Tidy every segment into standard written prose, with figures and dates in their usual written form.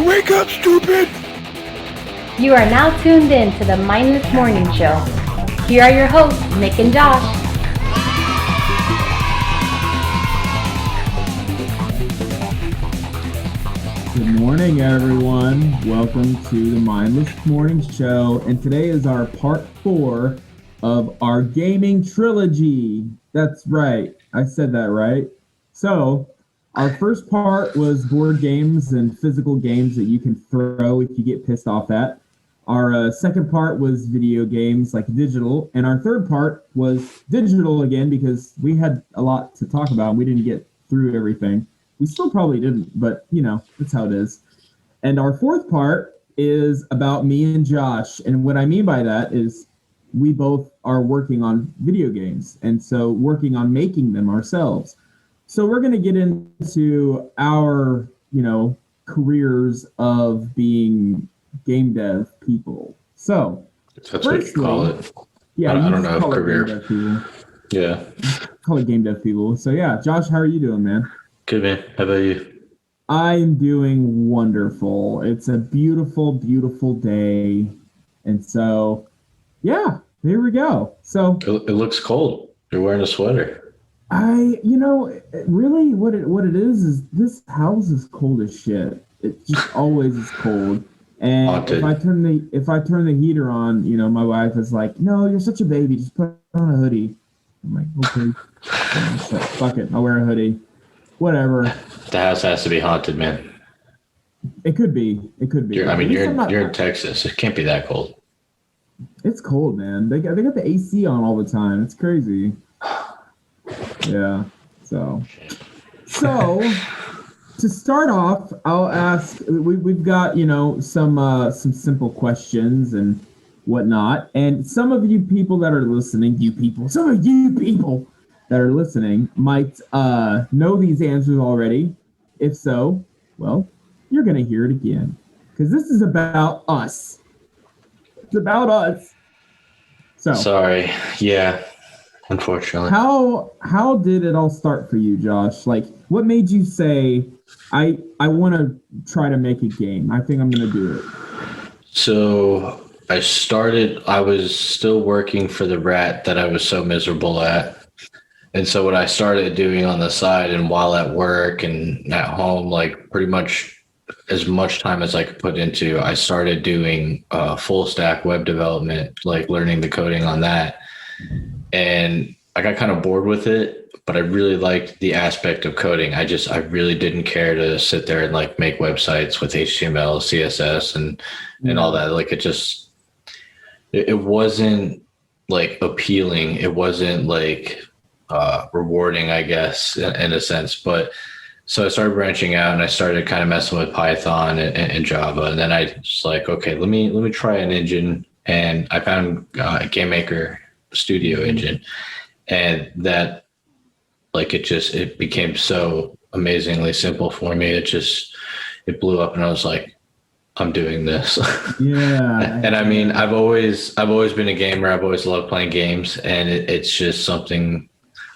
Wake up, stupid! You are now tuned in to the Mindless Morning Show. Here are your hosts, Nick and Josh. Good morning, everyone. Welcome to the Mindless Morning Show. And today is our part 4 of our gaming trilogy. That's right. I said that right. So, our first part was board games and physical games that you can throw if you get pissed off at. Our second part was video games, like digital. And our third part was digital again because we had a lot to talk about and we didn't get through everything. We still probably didn't, but, you know, that's how it is. And our fourth part is about me and Josh. And what I mean by that is we both are working on video games. And so working on making them ourselves. So we're going to get into our, careers of being game dev people. So that's what you call it. Yeah, I don't know if career. Yeah. Call it game dev people. So yeah, Josh, how are you doing, man? Good, man. How about you? I'm doing wonderful. It's a beautiful, beautiful day. And so, yeah, here we go. So it looks cold. You're wearing a sweater. Really what it is this house is cold as shit. It just always is cold. And Haunted. if I turn the heater on, my wife is like, "No, you're such a baby. Just put on a hoodie." I'm like, "Okay, so, fuck it. I'll wear a hoodie. Whatever." The house has to be haunted, man. It could be. You're in Texas. It can't be that cold. It's cold, man. They got the AC on all the time. It's crazy. Yeah. So to start off, I'll ask. We've got some simple questions and whatnot, and some of you people that are listening, some of you people that are listening might know these answers already. If so, well, you're gonna hear it again because this is about us. It's about us. So sorry. Yeah. Unfortunately. How did it all start for you, Josh? Like, what made you say, I want to try to make a game. I think I'm going to do it. So I was still working for the rat that I was so miserable at. And so what I started doing on the side and while at work and at home, like pretty much as much time as I could put into, I started doing full stack web development, like learning the coding on that. And I got kind of bored with it, but I really liked the aspect of coding. I really didn't care to sit there and like make websites with HTML, CSS and all that. Like it wasn't like appealing. It wasn't like rewarding, I guess, in a sense. But so I started branching out and I started kind of messing with Python and Java. And then I was like, okay, let me try an engine. And I found GameMaker Studio engine, and that it became so amazingly simple for me. It blew up and I was like, I'm doing this. Yeah. And I mean, I've always been a gamer. I've always loved playing games, and it's just something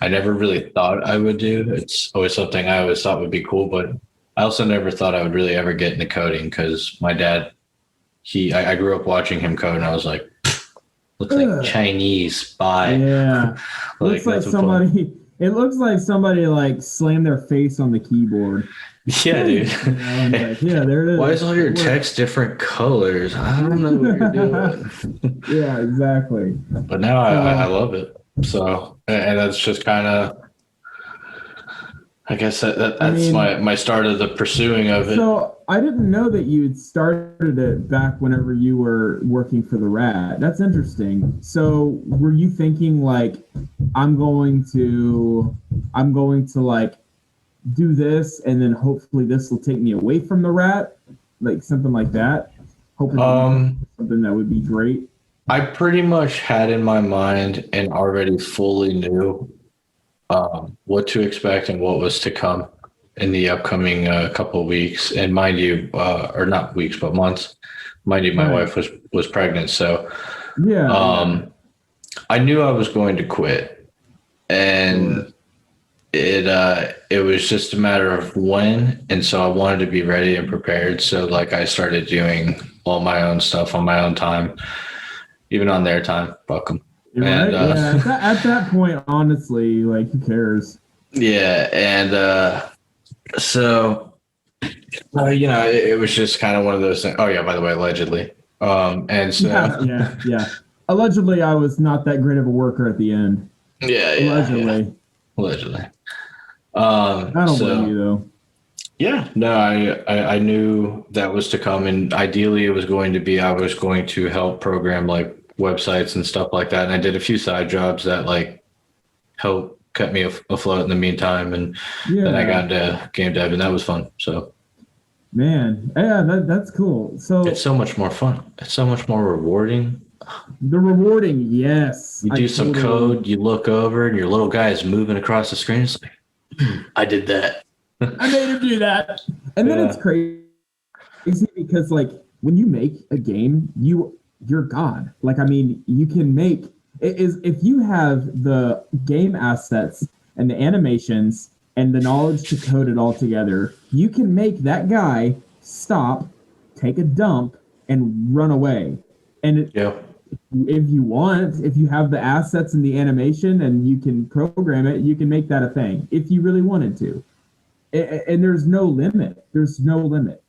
I never really thought I would do. It's always something I always thought would be cool, but I also never thought I would really ever get into coding because my dad, I grew up watching him code and I was like, looks like Chinese. Bye. Yeah. It looks like somebody like slammed their face on the keyboard. Yeah, dude. Yeah, there it is. Why is all your text different colors? I don't know what you're doing. Yeah, exactly. But now I love it. So, and that's just kind of, I guess that's my start of the pursuing of it. So I didn't know that you had started it back whenever you were working for the rat. That's interesting. So were you thinking like, I'm going to like do this and then hopefully this will take me away from the rat? Like something like that? Hoping something that would be great. I pretty much had in my mind and already fully knew what to expect and what was to come in the upcoming couple of weeks. And mind you, or not weeks, but months. Mind you, my wife was pregnant. So I knew I was going to quit. And it was just a matter of when, and so I wanted to be ready and prepared. So like I started doing all my own stuff on my own time, even on their time. Fuck 'em. You're And right. Yeah. At that point, honestly, like, who cares? yeah, and so it was just kind of one of those things. Oh yeah, by the way, allegedly. And so Yeah. Allegedly, I was not that great of a worker at the end. Allegedly. I don't blame you though. Yeah, no, I knew that was to come, and ideally it was going to be I was going to help program like websites and stuff like that, and I did a few side jobs that like helped kept me afloat in the meantime, and then I got into game dev, and that was fun. So, man, yeah, that's cool. So it's so much more fun. It's so much more rewarding. The rewarding, yes. You do some code, you look over, and your little guy is moving across the screen. It's like, I did that. I made him do that. And then it's crazy because like when you make a game, you're God. Like, I mean, you can make it is if you have the game assets and the animations and the knowledge to code it all together, you can make that guy stop, take a dump, and run away. And if you want, if you have the assets and the animation and you can program it, you can make that a thing if you really wanted to. And there's no limit. There's no limit.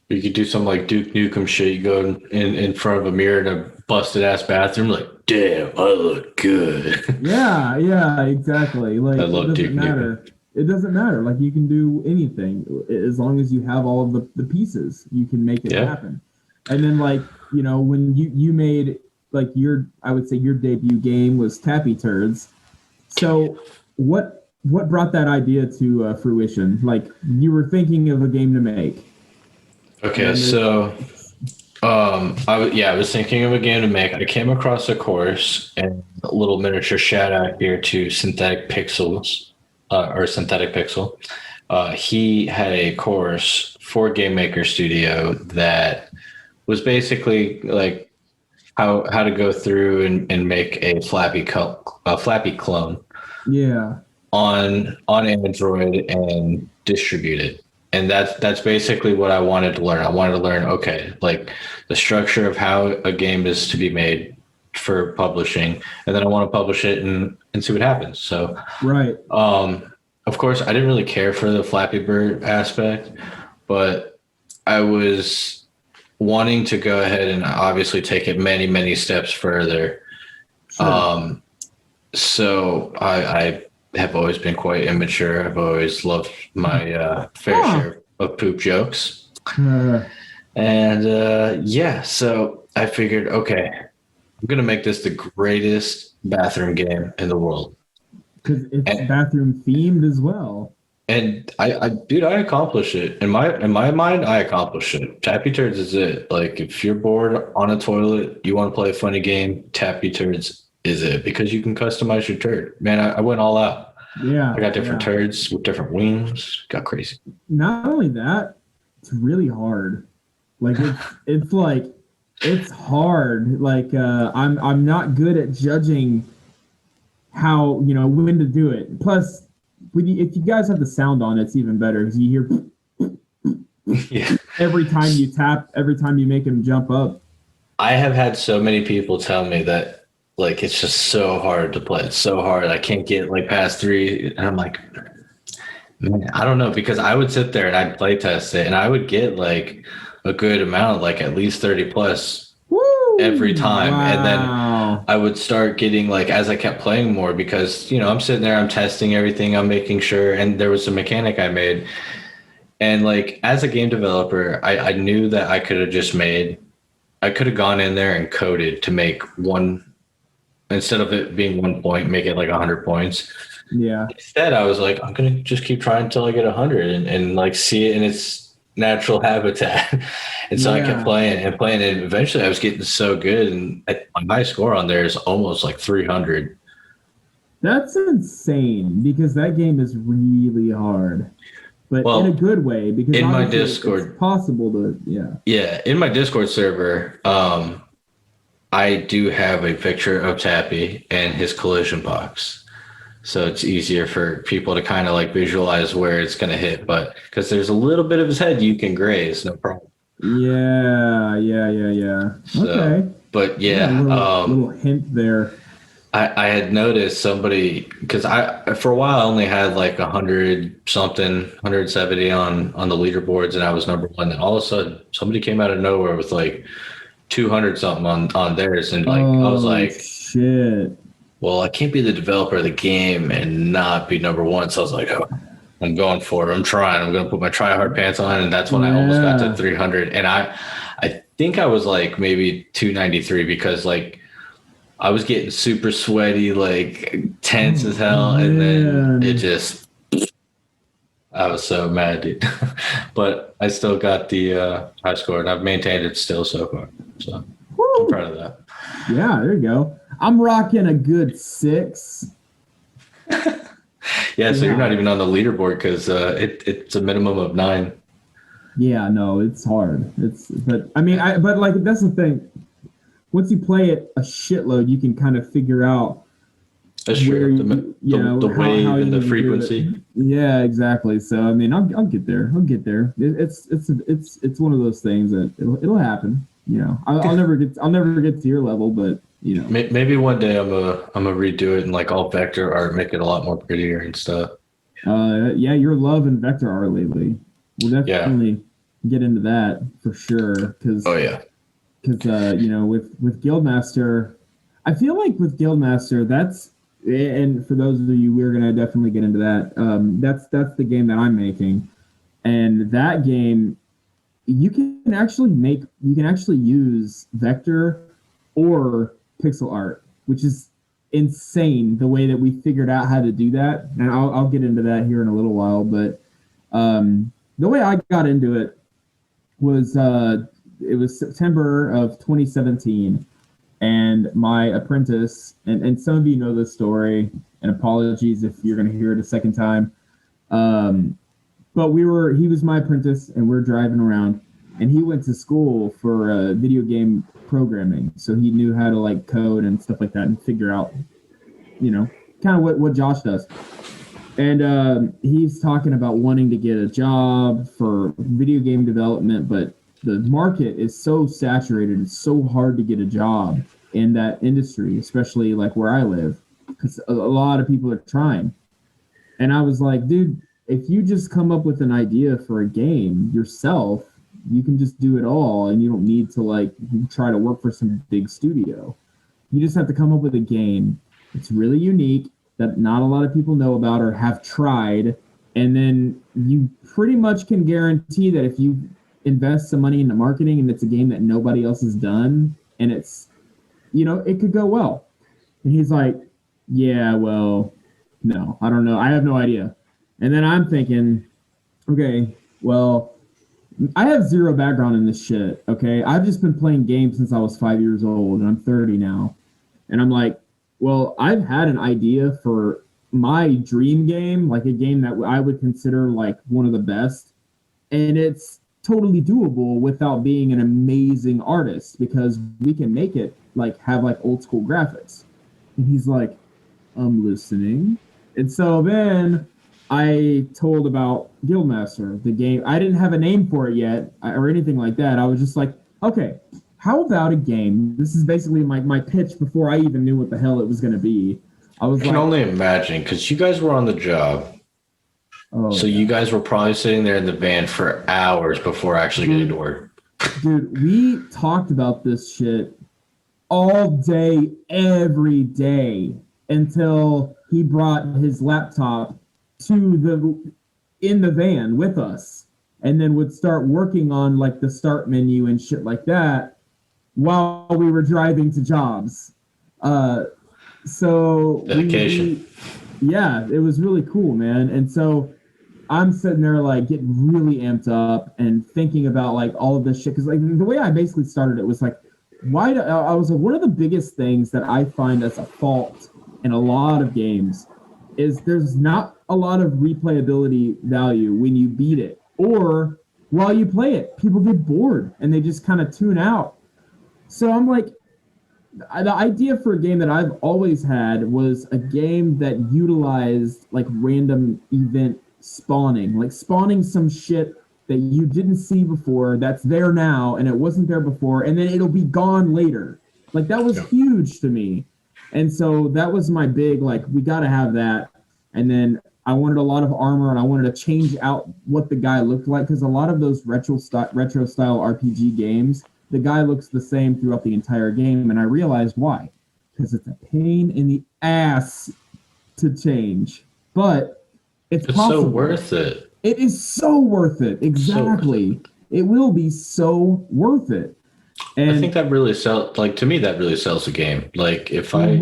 You could do some like Duke Nukem shit. You go in front of a mirror in a busted ass bathroom, like, damn, I look good. Yeah, exactly. Like, I love Duke Nukem. It doesn't matter. Like, you can do anything as long as you have all of the pieces. You can make it happen. And then, like, when you made like I would say your debut game was Tappy Turds. So what brought that idea to fruition? Like, you were thinking of a game to make. Okay, so I was thinking of a game to make. I came across a course, and a little miniature shout out here to Synthetic Pixels or Synthetic Pixel. He had a course for Game Maker Studio that was basically like how to go through and make a Flappy clone. Yeah. On Android and distribute it. And that's basically what I wanted to learn. I wanted to learn, okay, like the structure of how a game is to be made for publishing, and then I want to publish it and see what happens. So, right. Of course, I didn't really care for the Flappy Bird aspect, but I was wanting to go ahead and obviously take it many, many steps further. Sure. So I have always been quite immature. I've always loved my fair share of poop jokes. And so I figured, okay, I'm going to make this the greatest bathroom game in the world. Because it's bathroom themed as well. And I accomplished it. In my mind, I accomplished it. Tappy Turds is it. Like, if you're bored on a toilet, you want to play a funny game, Tappy Turds is it, because you can customize your turd. Man, I went all out. Yeah. I got different turds with different wings. Got crazy. Not only that, it's really hard. Like, it's hard. Like, I'm not good at judging how, when to do it. Plus, if you guys have the sound on, it's even better because you hear every time you tap, every time you make him jump up. I have had so many people tell me that, like, it's just so hard to play. It's so hard. I can't get like past 3. And I'm like, man, I don't know, because I would sit there and I'd play test it and I would get like a good amount, like at least 30 plus every time. Wow. And then I would start getting, like, as I kept playing more, because, I'm sitting there, I'm testing everything, I'm making sure. And there was a mechanic I made. And like, as a game developer, I knew that I could have gone in there and coded to make one, instead of it being 1 point, make it like 100 points. Yeah. Instead, I was like, I'm going to just keep trying until I get 100 and like see it in its natural habitat. And so I kept playing, and eventually I was getting so good. And my score on there is almost like 300. That's insane, because that game is really hard. But in a good way, because in my Discord, it's possible to, Yeah, in my Discord server, I do have a picture of Tappy and his collision box. So it's easier for people to kind of like visualize where it's going to hit. But because there's a little bit of his head you can graze, no problem. Yeah. So, Okay. but Yeah, yeah, little hint there. I had noticed somebody because I for a while I only had like 170 on the leaderboards, and I was number one. And all of a sudden, somebody came out of nowhere with like 200 something on theirs, and like I was Oh like, shit. well, I can't be the developer of the game and not be number one. So I was like, oh, I'm going for it. I'm trying. I'm going to put my try hard pants on, and that's when I almost got to Yeah. 300. And I think I was like maybe 293 because like. I was getting super sweaty, like tense as hell, and then it Man. just I was so mad, dude. But I still got the high score, and I've maintained it still so far. So I'm Woo. proud of that. Yeah, there you go. I'm rocking a good 6. Yeah, so you're not Yeah. even on the leaderboard because it's a minimum of 9. Yeah, no, it's hard. But I mean, but like that's the thing. Once you play it a shitload, you can kind of figure out That's where true. The wave how you and the need to do it. frequency. Yeah, exactly. So I mean, I'll get there. I'll get there. It's one of those things that it'll happen. You know, I'll never get to your level, but you know, Maybe one day I'm a redo it and like all vector art, make it a lot more prettier and stuff. yeah, your love and vector art lately. We'll Yeah. definitely get into that for sure. Oh yeah. Because you know, with Guildmaster, I feel like with Guildmaster, and for those of you, we're gonna definitely get into that. That's the game that I'm making, and that game, you can actually use vector or pixel art, which is insane the way that we figured out how to do that. And I'll get into that here in a little while, but the way I got into it was it was September of 2017, and my apprentice, and some of you know this story, and apologies if you're going to hear it a second time, but he was my apprentice, and we're driving around, and he went to school for video game programming, so he knew how to like code and stuff like that and figure out, you know, kind of what Josh does. And he's talking about wanting to get a job for video game development, but the market is so saturated. It's so hard to get a job in that industry, especially like where I live, because a lot of people are trying. And I was like, dude, if you just come up with an idea for a game yourself, you can just do it all, and you don't need to like try to work for some big studio. You just have to come up with a game. It's really unique that not a lot of people know about or have tried, and then you pretty much can guarantee that if you invest some money into marketing and it's a game that nobody else has done, and it's, you know, it could go well. And he's like, yeah, well, no, I don't know. I have no idea. And then I'm thinking, okay, well, I have zero background in this shit, okay? I've just been playing games since I was 5 years old, and I'm 30 now. And I'm like, well, I've had an idea for my dream game, like a game that I would consider like one of the best. And it's totally doable without being an amazing artist, because we can make it like have like old school graphics. And he's like, I'm listening. And so then I told about Guildmaster, the game. I didn't have a name for it yet or anything like that. I was just like, okay, how about a game? This is basically my pitch before I even knew what the hell it was going to be. I was I can like, only imagine because you guys were on the job. oh, So you guys were probably sitting there in the van for hours before actually getting to work. dude, we talked about this shit all day, every day, until he brought his laptop in the van with us, and then would start working on like the start menu and shit like that while we were driving to jobs. So Dedication. yeah, it was really cool, man. And so I'm sitting there like getting really amped up and thinking about like all of this shit, because like the way I basically started it was like, I was like, one of the biggest things that I find as a fault in a lot of games is there's not a lot of replayability value when you beat it, or while you play it, people get bored and they just kind of tune out. So I'm like, The idea for a game that I've always had was a game that utilized like random event spawning, like spawning some shit that you didn't see before that's there now and it wasn't there before, and then it'll be gone later. Like that was huge to me. And so that was my big, like, we got to have that. And then I wanted a lot of armor, and I wanted to change out what the guy looked like, because a lot of those retro style RPG games, the guy looks the same throughout the entire game, and I realized why. Because it's a pain in the ass to change. But it's possible. So worth it. It is so worth it. Exactly. So worth it. It will be so worth it. And I think that really sells, like, to me, that really sells the game. Like, if I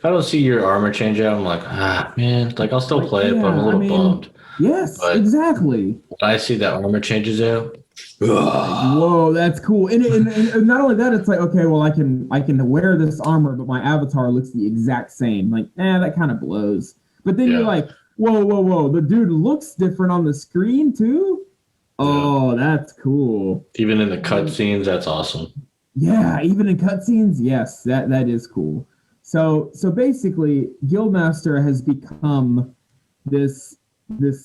don't see your armor change out, I'm like, man, like, I'll still play it, but I'm a little bummed. Yes, but exactly. When I see that armor changes out, whoa, that's cool. And not only that, it's like, okay, well, I can wear this armor, but my avatar looks the exact same. Like, that kind of blows. But then you're like, whoa, the dude looks different on the screen too? Oh, that's cool. Even in the cutscenes, that's awesome. Yeah, even in cutscenes, yes, that is cool. So basically, Guildmaster has become this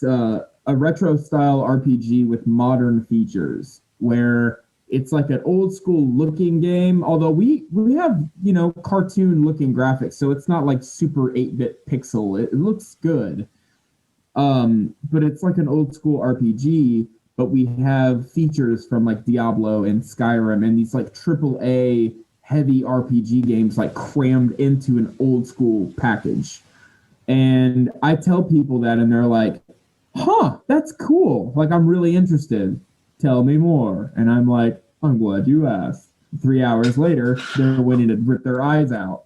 a retro style RPG with modern features, where it's like an old school looking game. Although we have cartoon looking graphics, so it's not like super 8-bit pixel. It looks good, but it's like an old school RPG. But we have features from like Diablo and Skyrim and these like AAA heavy RPG games like crammed into an old school package. And I tell people that and they're like, that's cool. Like, I'm really interested. Tell me more. And I'm like, I'm glad you asked. 3 hours later, they're waiting to rip their eyes out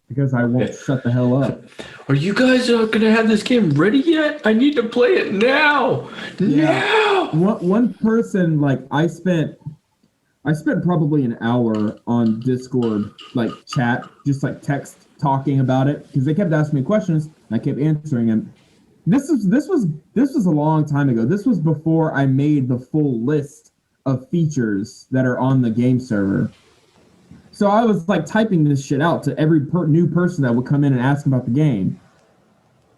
because I won't shut the hell up. Are you guys going to have this game ready yet? I need to play it now. Now. One person, like, I spent probably an hour on Discord, like chat, just like text talking about it, because they kept asking me questions and I kept answering them. This was a long time ago. This was before I made the full list of features that are on the game server. So I was like typing this shit out to every new person that would come in and ask about the game.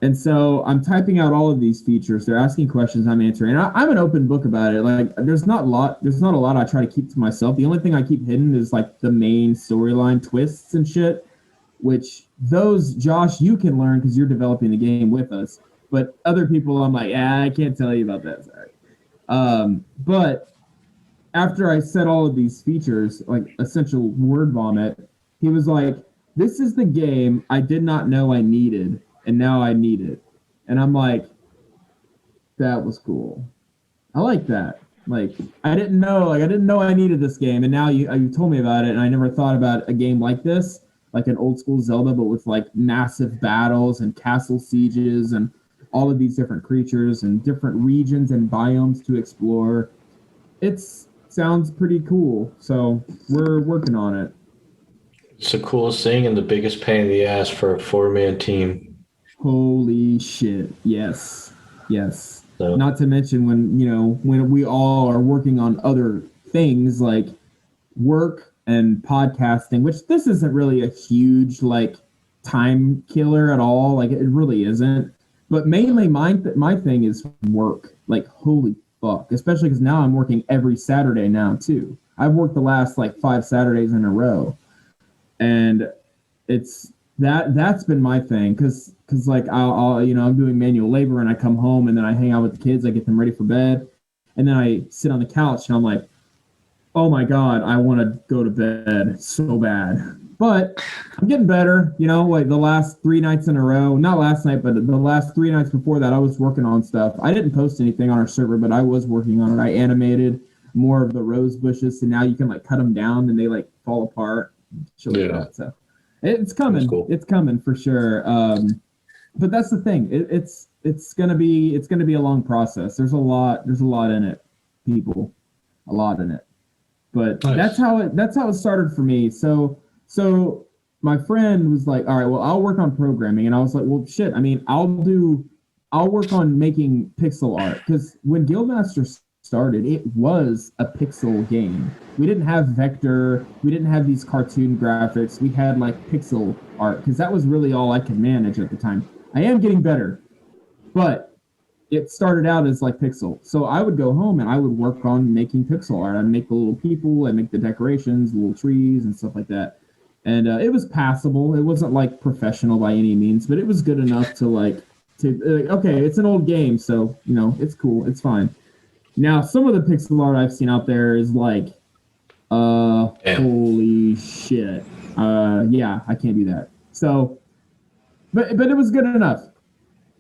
And so I'm typing out all of these features. They're asking questions, I'm answering. And I'm an open book about it. Like, there's not a lot I try to keep to myself. The only thing I keep hidden is like the main storyline twists and shit, which those, Josh, you can learn because you're developing the game with us. But other people, I'm like, I can't tell you about that. Sorry. But after I said all of these features, like essential word vomit, he was like, this is the game I did not know I needed, and now I need it. And I'm like, that was cool. I like that. Like, I didn't know I needed this game, and now you told me about it, and I never thought about a game like this, like an old school Zelda, but with like massive battles and castle sieges and all of these different creatures and different regions and biomes to explore. It sounds pretty cool, so we're working on it. It's the coolest thing and the biggest pain in the ass for a 4-man team. Holy shit! Yes. So. Not to mention when we all are working on other things like work and podcasting, which this isn't really a huge like time killer at all. Like, it really isn't. But mainly my thing is work. Like, holy fuck. Especially because now I'm working every Saturday now, too. I've worked the last, like, 5 Saturdays in a row. And it's that's been my thing. Because like, I'll I'm doing manual labor and I come home and then I hang out with the kids. I get them ready for bed. And then I sit on the couch and I'm like, oh, my God, I want to go to bed so bad. But I'm getting better, like the last 3 nights in a row, not last night, but the last 3 nights before that, I was working on stuff. I didn't post anything on our server, but I was working on it. I animated more of the rose bushes, so now you can like cut them down and they like fall apart. Shit like that. So it's coming. Cool. It's coming for sure. But that's the thing. It's gonna be a long process. There's a lot in it, people, a lot in it. But nice. That's how it started for me. So my friend was like, all right, well, I'll work on programming. And I was like, well, shit, I mean, I'll work on making pixel art. Because when Guildmaster started, it was a pixel game. We didn't have vector, we didn't have these cartoon graphics. We had like pixel art because that was really all I could manage at the time. I am getting better, but it started out as like pixel. So I would go home and I would work on making pixel art. I'd make the little people, I'd make the decorations, little trees and stuff like that. And it was passable. It wasn't like professional by any means, but it was good enough to okay, it's an old game, so it's cool, it's fine. Now some of the pixel art I've seen out there is like, holy shit. Yeah, I can't do that. So, but it was good enough.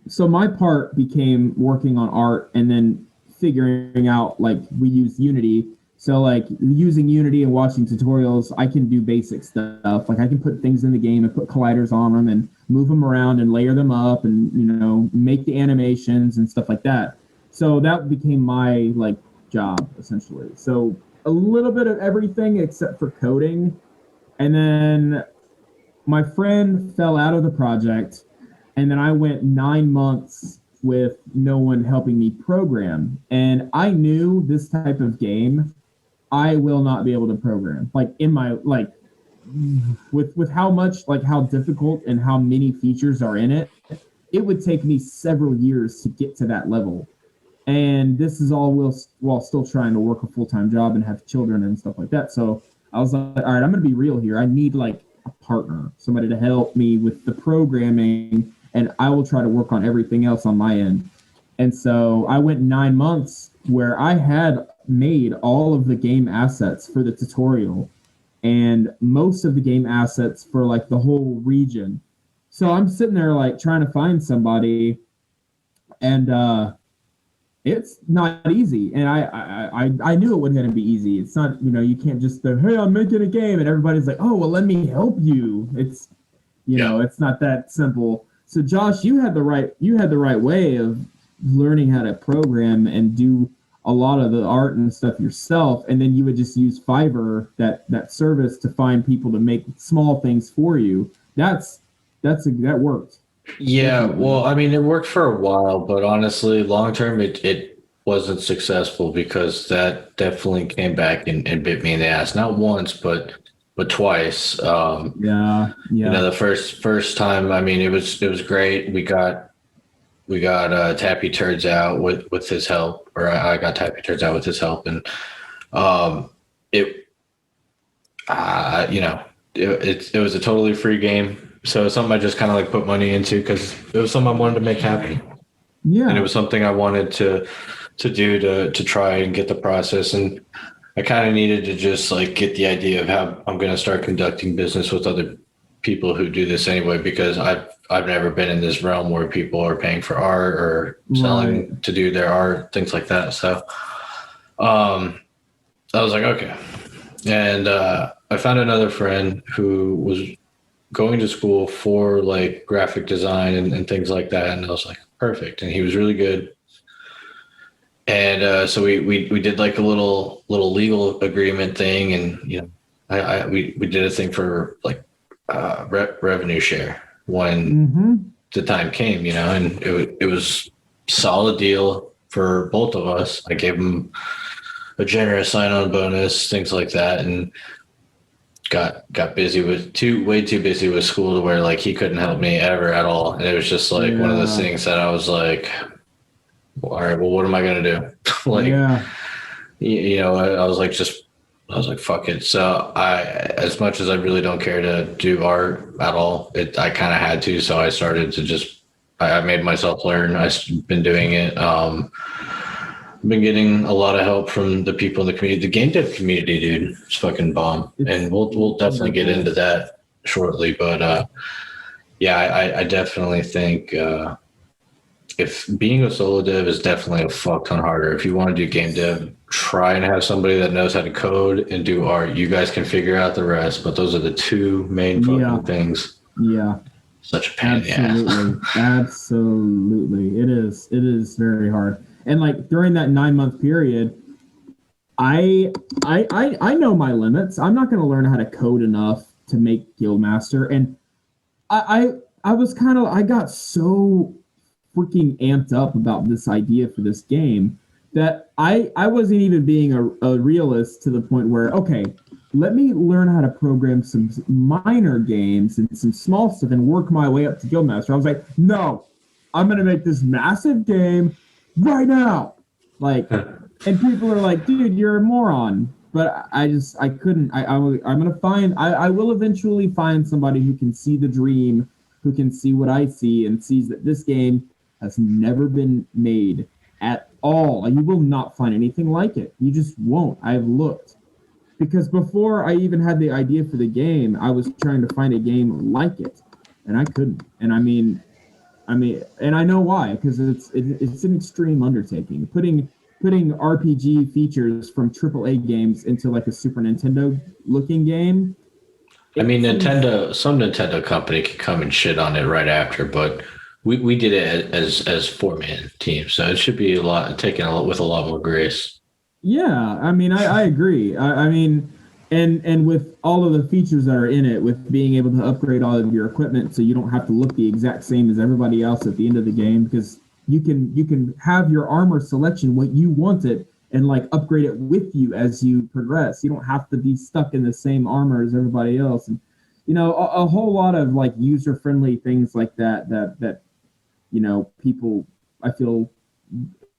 So my part became working on art and then figuring out, like, we use Unity. So like using Unity and watching tutorials, I can do basic stuff. Like I can put things in the game and put colliders on them and move them around and layer them up and, make the animations and stuff like that. So that became my like job essentially. So a little bit of everything except for coding. And then my friend fell out of the project. And then I went 9 months with no one helping me program. And I knew this type of game, I will not be able to program. Like in my, like, with how much, like how difficult and how many features are in it, it would take me several years to get to that level. And this is all while still trying to work a full-time job and have children and stuff like that. So I was like, all right, I'm going to be real here. I need like a partner, somebody to help me with the programming, and I will try to work on everything else on my end. And so I went 9 months where I had made all of the game assets for the tutorial and most of the game assets for like the whole region. So I'm sitting there like trying to find somebody, and it's not easy. And I knew it wasn't going to be easy. It's not, you can't just say, hey, I'm making a game, and everybody's like, oh, well, let me help you. It's, it's not that simple. So Josh, you had the right way of learning how to program and do a lot of the art and stuff yourself, and then you would just use Fiverr, that service, to find people to make small things for you. That worked. Yeah, well, I mean, it worked for a while, but honestly, long term, it wasn't successful because that definitely came back and bit me in the ass. Not once, but twice. Yeah. The first time, I mean, it was great. We got Tappy Turds out with his help, or I got Tappy Turds out with his help, and it was a totally free game. So it's something I just kind of like put money into because it was something I wanted to make happen. Yeah. And it was something I wanted to do to try and get the process. And I kind of needed to just like get the idea of how I'm going to start conducting business with other people who do this anyway, because I've never been in this realm where people are paying for art or selling to do their art, things like that. So I was like, okay. And I found another friend who was going to school for like graphic design and things like that. And I was like, perfect. And he was really good. And so we did like a little legal agreement thing. And, we did a thing for like revenue share when the time came, and it was a solid deal for both of us. I gave him a generous sign-on bonus, things like that. And got busy way too busy with school to where like he couldn't help me ever at all. And it was just like one of those things that I was like, all right, well, what am I going to do? I was like, fuck it. So as much as I really don't care to do art at all, I kind of had to. So I started to I made myself learn. I've been doing it. I've been getting a lot of help from the people in the community. The game dev community, dude, is fucking bomb. And we'll definitely get into that shortly. But I definitely think if being a solo dev is definitely a fuck ton harder. If you want to do game dev, try and have somebody that knows how to code and do art. You guys can figure out the rest, but those are the two main fucking things. Yeah. Such a pain in the ass. Absolutely. It is very hard. And like during that 9 month period, I know my limits. I'm not going to learn how to code enough to make Guildmaster. And I got so freaking amped up about this idea for this game that I wasn't even being a realist to the point where, okay, let me learn how to program some minor games and some small stuff and work my way up to Guildmaster. I was like, no, I'm going to make this massive game right now. Like, and people are like, dude, you're a moron. But I couldn't. I'm going to find, I will eventually find somebody who can see the dream, who can see what I see and sees that this game has never been made at all. You will not find anything like it. You just won't. I've looked. Because before I even had the idea for the game, I was trying to find a game like it, and I couldn't. And I mean, and I know why, because it's an extreme undertaking. Putting RPG features from AAA games into like a Super Nintendo looking game. I mean, some Nintendo company could come and shit on it right after, but we did it as 4-man team, so it should be taken with a lot more grace. Yeah, I mean, I agree. I mean, and with all of the features that are in it, with being able to upgrade all of your equipment so you don't have to look the exact same as everybody else at the end of the game, because you can have your armor selection what you want it and like upgrade it with you as you progress. You don't have to be stuck in the same armor as everybody else, and a whole lot of like user friendly things like that people, I feel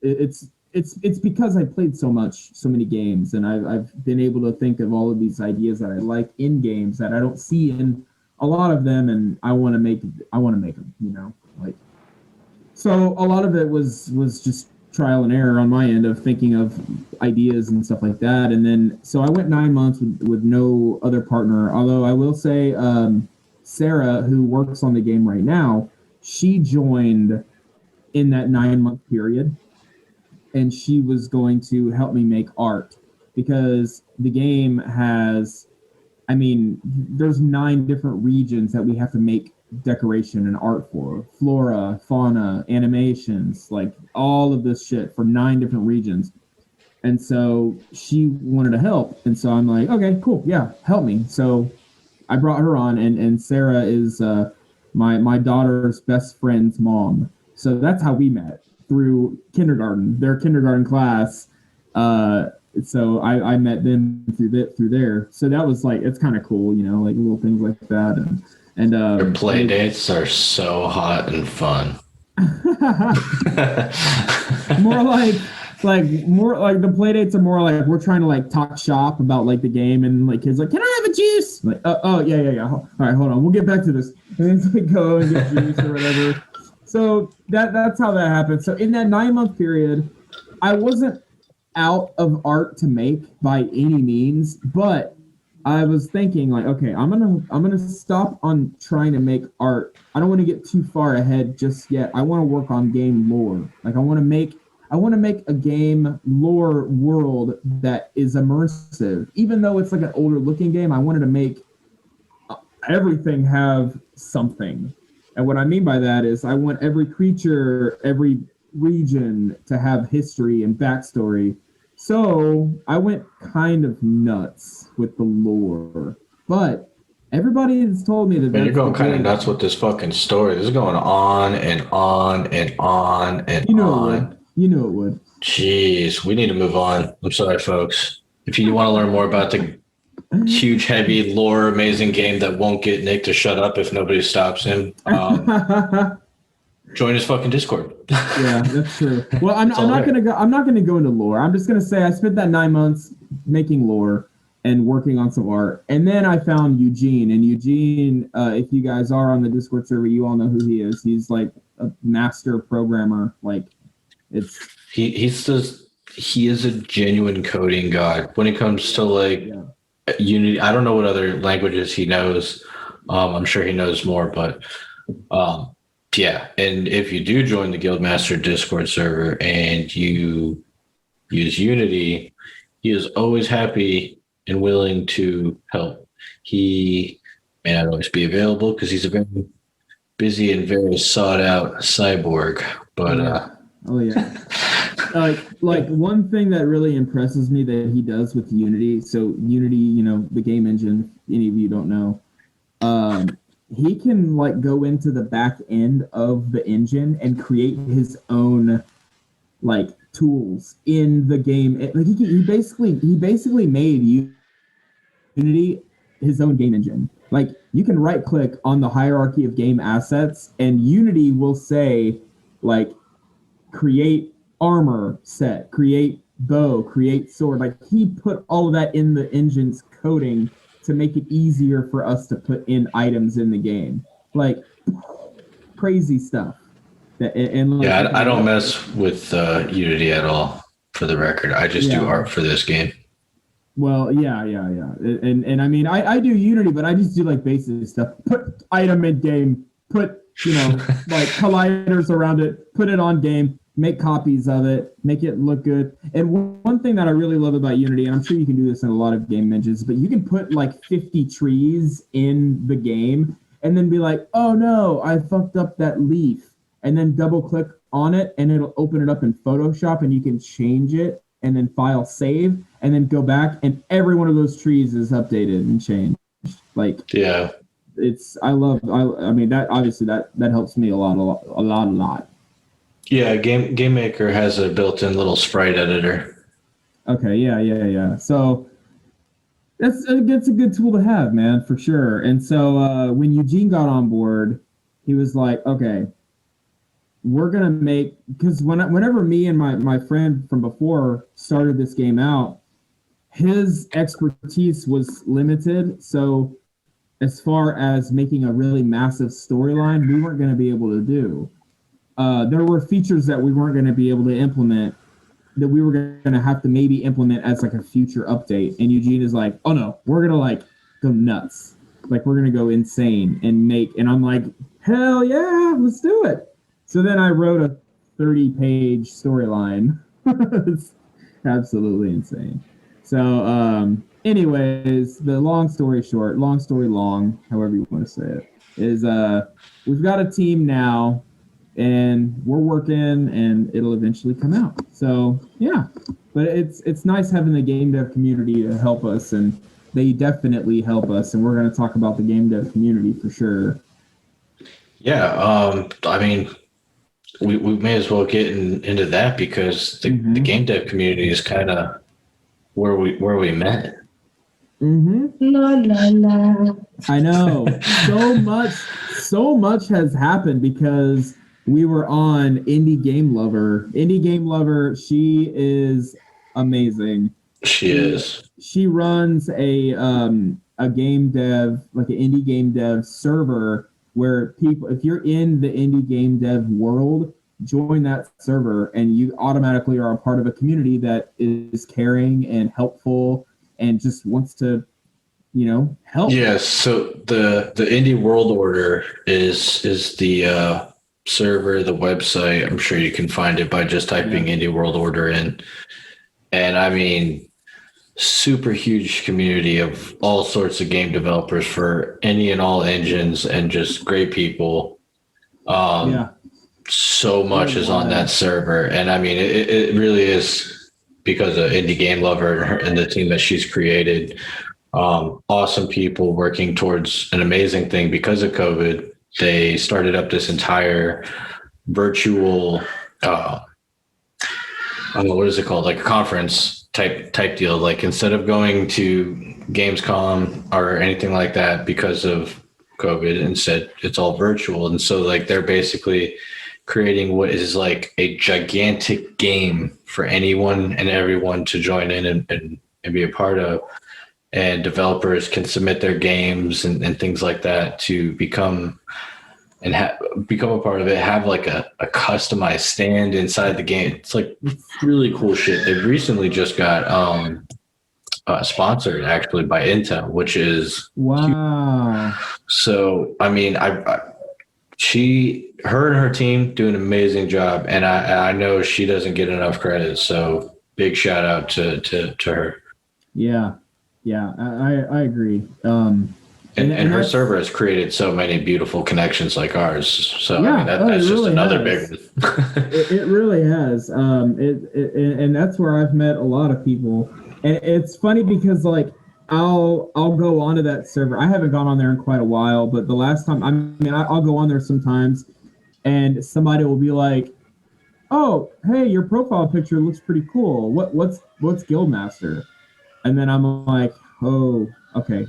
it's because I played so many games, and I've been able to think of all of these ideas that I like in games that I don't see in a lot of them, and I want to make them, like. So a lot of it was just trial and error on my end of thinking of ideas and stuff like that, and then so I went 9 months with no other partner. Although I will say, Sarah, who works on the game right now, she joined in that 9-month period. And she was going to help me make art, because the game has, there's 9 different regions that we have to make decoration and art for. Flora, fauna, animations, like all of this shit for 9 different regions. And so she wanted to help. And so I'm like, okay, cool. Yeah, help me. So I brought her on, and Sarah is my daughter's best friend's mom. So that's how we met, through their kindergarten class. So I met them through there. So that was like, it's kind of cool, like little things like that. And Your play dates are so hot and fun. more like the play dates are more like we're trying to like talk shop about like the game, and like kids like, can I have a juice? Like, oh yeah. All right, hold on, we'll get back to this. And then like go and get juice or whatever. So that's how that happened. So in that 9-month period, I wasn't out of art to make by any means, but I was thinking like, okay, I'm gonna stop on trying to make art. I don't want to get too far ahead just yet. I want to work on game lore. Like I want to make a game lore world that is immersive. Even though it's like an older looking game, I wanted to make everything have something. And what I mean by that is I want every creature, every region to have history and backstory. So I went kind of nuts with the lore. But everybody has told me that you're going kind of nuts with this fucking story. This is going on and on and on and on. You know it would. Jeez, we need to move on. I'm sorry, folks. If you want to learn more about the huge, heavy, lore, amazing game that won't get Nick to shut up if nobody stops him, join his fucking Discord. Yeah, that's true. Well, I'm not gonna go into lore. I'm just gonna say I spent that 9 months making lore and working on some art, and then I found Eugene. And Eugene, if you guys are on the Discord server, you all know who he is. He's like a master programmer. Like he is a genuine coding god when it comes to like. Yeah. Unity. I don't know what other languages he knows. I'm sure he knows more, but yeah. And if you do join the Guildmaster Discord server and you use Unity, he is always happy and willing to help. He may not always be available because he's a very busy and very sought out cyborg, but like one thing that really impresses me that he does with Unity. So Unity, the game engine, if any of you don't know, he can like go into the back end of the engine and create his own like tools in the game. Like he basically made Unity his own game engine. Like you can right click on the hierarchy of game assets, and Unity will say like create armor set, create bow, create sword. Like he put all of that in the engine's coding to make it easier for us to put in items in the game. Like crazy stuff. And Yeah, I don't mess with Unity at all. For the record, I just do art for this game. Well, yeah. And I mean, I do Unity, but I just do like basic stuff. Put item in game, put, like colliders around it, put it on game, make copies of it, make it look good. And one thing that I really love about Unity, and I'm sure you can do this in a lot of game engines, but you can put like 50 trees in the game and then be like, oh no, I fucked up that leaf. And then double click on it and it'll open it up in Photoshop and you can change it and then file save and then go back and every one of those trees is updated and changed. Like, yeah, I mean, that obviously that helps me a lot. Yeah. Game Maker has a built-in little sprite editor. Okay. Yeah. So it's a good tool to have, man, for sure. And so when Eugene got on board, he was like, okay, we're going to make, because whenever me and my friend from before started this game out, his expertise was limited. So as far as making a really massive storyline, we weren't going to be able to do. There were features that we weren't going to be able to implement that we were going to have to maybe implement as like a future update. And Eugene is like, oh no, we're going to like go nuts. Like we're going to go insane and I'm like, hell yeah, let's do it. So then I wrote a 30-page storyline. It's absolutely insane. So anyways, the long story long, however you want to say it, is we've got a team now and we're working and it'll eventually come out. So yeah, but it's nice having the game dev community to help us, and they definitely help us, and we're going to talk about the game dev community for sure. Yeah, I mean, we may as well get into that because the game dev community is kind of where we met. La la la. I know. So much has happened because we were on Indie Game Lover. Indie Game Lover, she is amazing. She is. She runs a game dev, like an indie game dev server where people, if you're in the indie game dev world, join that server and you automatically are a part of a community that is caring and helpful and just wants to, help. Yes. So the Indie World Order is the server, the website. I'm sure you can find it by just typing Indie World Order in. And I mean, super huge community of all sorts of game developers for any and all engines and just great people. So much is on that server. And I mean, it really is because of Indie Game Lover and the team that she's created. Awesome people working towards an amazing thing. Because of COVID, they started up this entire virtual, what is it called? Like a conference type deal. Like instead of going to Gamescom or anything like that because of COVID, instead it's all virtual. And so like they're basically creating what is like a gigantic game for anyone and everyone to join in and be a part of. And developers can submit their games and things like that to become a part of it, have like a customized stand inside the game. It's like really cool shit. They recently just got sponsored actually by Intel, which is wow. Huge. So, I mean, her and her team do an amazing job, and I know she doesn't get enough credit. So big shout out to her. Yeah. I agree. And her server has created so many beautiful connections like ours. So I mean, that's just really another big one. It really has. And that's where I've met a lot of people. And it's funny because like I'll go onto that server. I haven't gone on there in quite a while, but the last time I'll go on there sometimes, and somebody will be like, oh, hey, your profile picture looks pretty cool. What's Guildmaster? And then I'm like, oh, okay.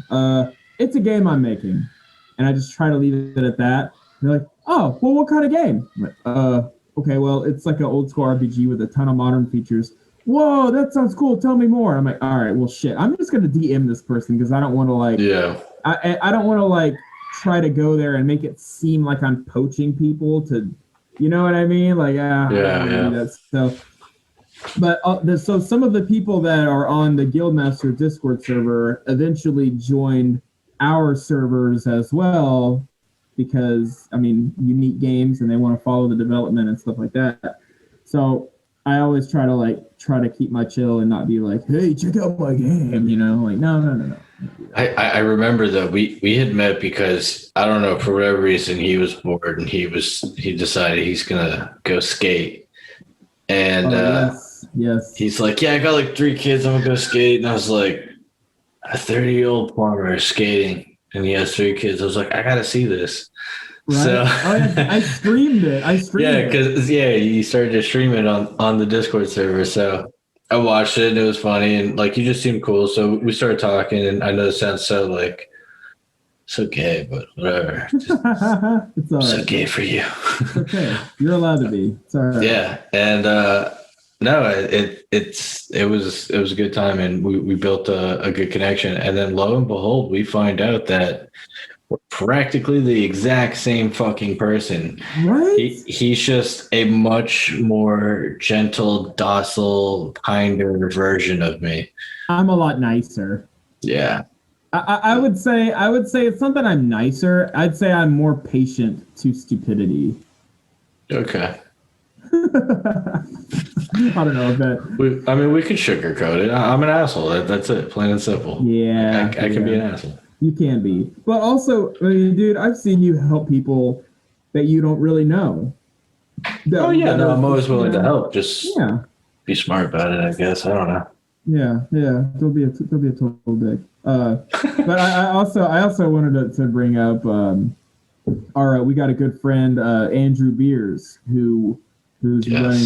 It's a game I'm making. And I just try to leave it at that. And they're like, oh, well, what kind of game? I'm like, okay, well, it's like an old school RPG with a ton of modern features. Whoa, that sounds cool. Tell me more. I'm like, all right, well, shit. I'm just gonna DM this person because I don't want to I don't want to try to go there and make it seem like I'm poaching people to, you know what I mean? Like, I don't wanna do that. So, but so some of the people that are on the Guildmaster Discord server eventually joined our servers as well because, I mean, unique games and they want to follow the development and stuff like that. So I always try to keep my chill and not be like, hey, check out my game, you know? Like, no. I remember that we had met because I don't know, for whatever reason he was bored and he decided he's gonna go skate. And yes. He's like, yeah, I got like 3 kids, I'm gonna go skate. And I was like, a 30-year-old plumber skating and he has 3 kids. I was like, I gotta see this. Right? So I streamed it. Because you started to stream it on the Discord server. So I watched it and it was funny and like you just seemed cool. So we started talking and I know it sounds so gay, but whatever. It's all right. So gay for you. It's okay. You're allowed to be. It's all right. Yeah. And no, it was a good time and we built a good connection. And then lo and behold, we find out that we're practically the exact same fucking person. Right? He's just a much more gentle, docile, kinder version of me. I'm a lot nicer. Yeah. I would say it's not that I'm nicer. I'd say I'm more patient to stupidity. Okay. I don't know if that. We could sugarcoat it. I'm an asshole. That's it. Plain and simple. Yeah. I can be an asshole. You can be. But also, I mean, dude, I've seen you help people that you don't really know. I'm always willing to help. Just be smart about it, I guess. I don't know. Yeah. Don't be a total dick. But I also wanted to bring up we got a good friend, Andrew Beers, who's running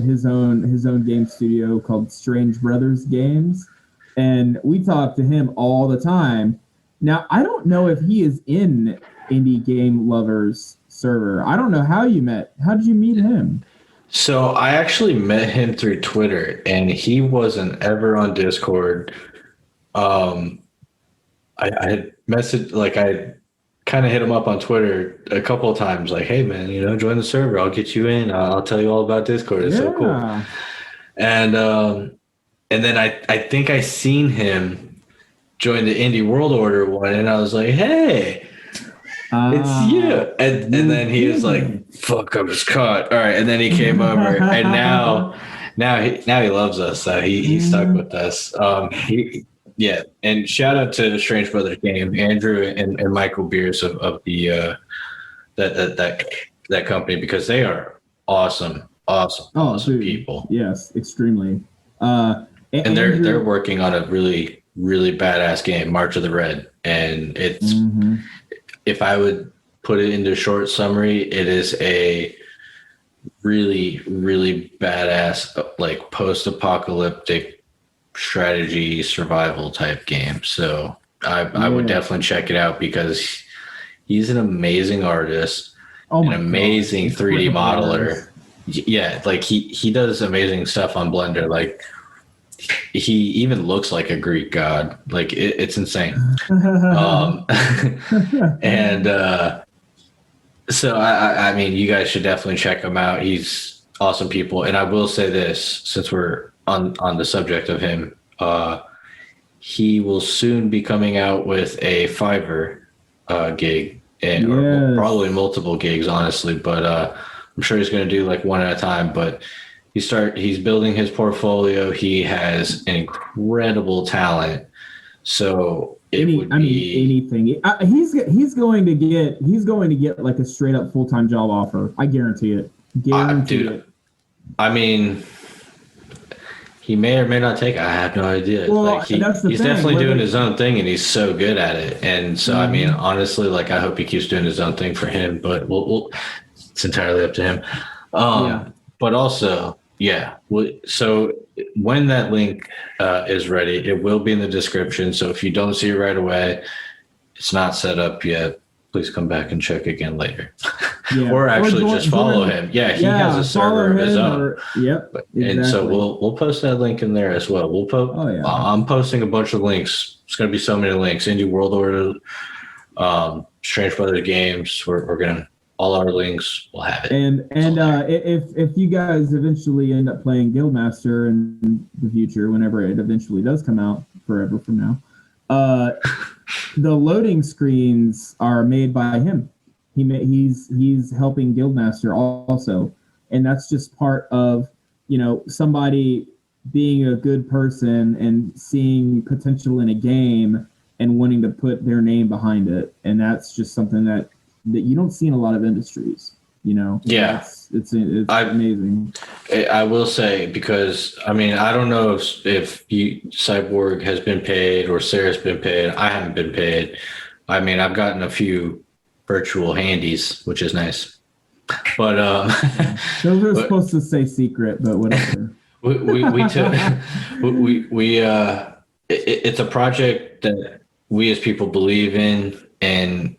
his own game studio called Strange Brothers Games, and we talk to him all the time. Now, I don't know if he is in Indie Game Lovers server. I don't know how you met. How did you meet him? So I actually met him through Twitter, and he wasn't ever on Discord. I had messaged, I kind of hit him up on Twitter a couple of times, like, hey, man, join the server. I'll get you in. I'll tell you all about Discord. It's so cool. And then I think I seen him join the Indie World Order one, and I was like, hey, it's you. And then he was like, fuck, I was caught. All right. And then he came over, and now he loves us. So he stuck with us. And shout out to Strange Brothers Game, Andrew and Michael Beers of the that company, because they are awesome people. Yes, extremely. And they're working on a really, really badass game, March of the Red, and it's if I would put it into a short summary, it is a really, really badass post-apocalyptic strategy survival type game. So I would definitely check it out because he's an amazing artist, an amazing 3D modeler. Yeah, he does amazing stuff on Blender. He even looks like a Greek god. It's insane. So I mean, you guys should definitely check him out. He's awesome people. And I will say this, since we're on the subject of him, he will soon be coming out with a Fiverr gig, or probably multiple gigs, honestly. But I'm sure he's going to do one at a time. But he's building his portfolio. He has an incredible talent. So anything. He's going to get a straight up full-time job offer. I guarantee it. It. I mean, he may or may not take it. I have no idea. Well, he's definitely doing his own thing, and he's so good at it. And so, I mean, honestly, I hope he keeps doing his own thing for him. But it's entirely up to him. But also, yeah. So when that link is ready, it will be in the description. So if you don't see it right away, it's not set up yet. Please come back and check again later. Yeah. Or actually just follow him. Yeah, he has a server of his own. Yep. Exactly. And so we'll post that link in there as well. Oh, yeah. I'm posting a bunch of links. It's going to be so many links. Indie World Order, Strange Brothers games. We're gonna all our links. We'll have it. And if you guys eventually end up playing Guildmaster in the future, whenever it eventually does come out, forever from now, the loading screens are made by him. He's helping Guildmaster also, and that's just part of somebody being a good person and seeing potential in a game and wanting to put their name behind it, and that's just something that you don't see in a lot of industries. Yeah, it's amazing. I will say, because I don't know if Cyborg has been paid or Sarah's been paid. I haven't been paid. I've gotten a few virtual handies, which is nice, but those are supposed to say secret, but whatever. It's a project that we as people believe in, and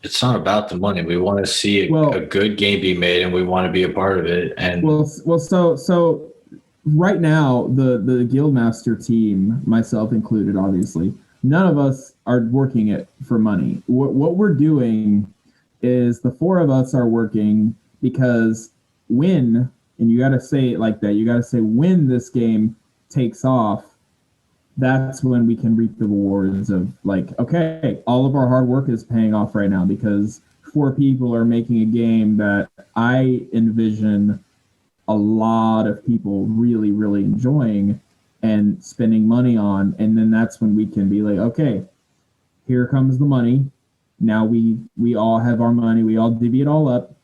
it's not about the money. We want to see a good game be made, and we want to be a part of it. And so right now, the Guildmaster team, myself included, obviously, none of us are working it for money. What we're doing is the four of us are working because and you got to say it like that, you got to say when this game takes off, that's when we can reap the rewards of okay, all of our hard work is paying off right now because four people are making a game that I envision a lot of people really, really enjoying and spending money on. And then that's when we can be like, okay, here comes the money. Now we all have our money. We all divvy it all up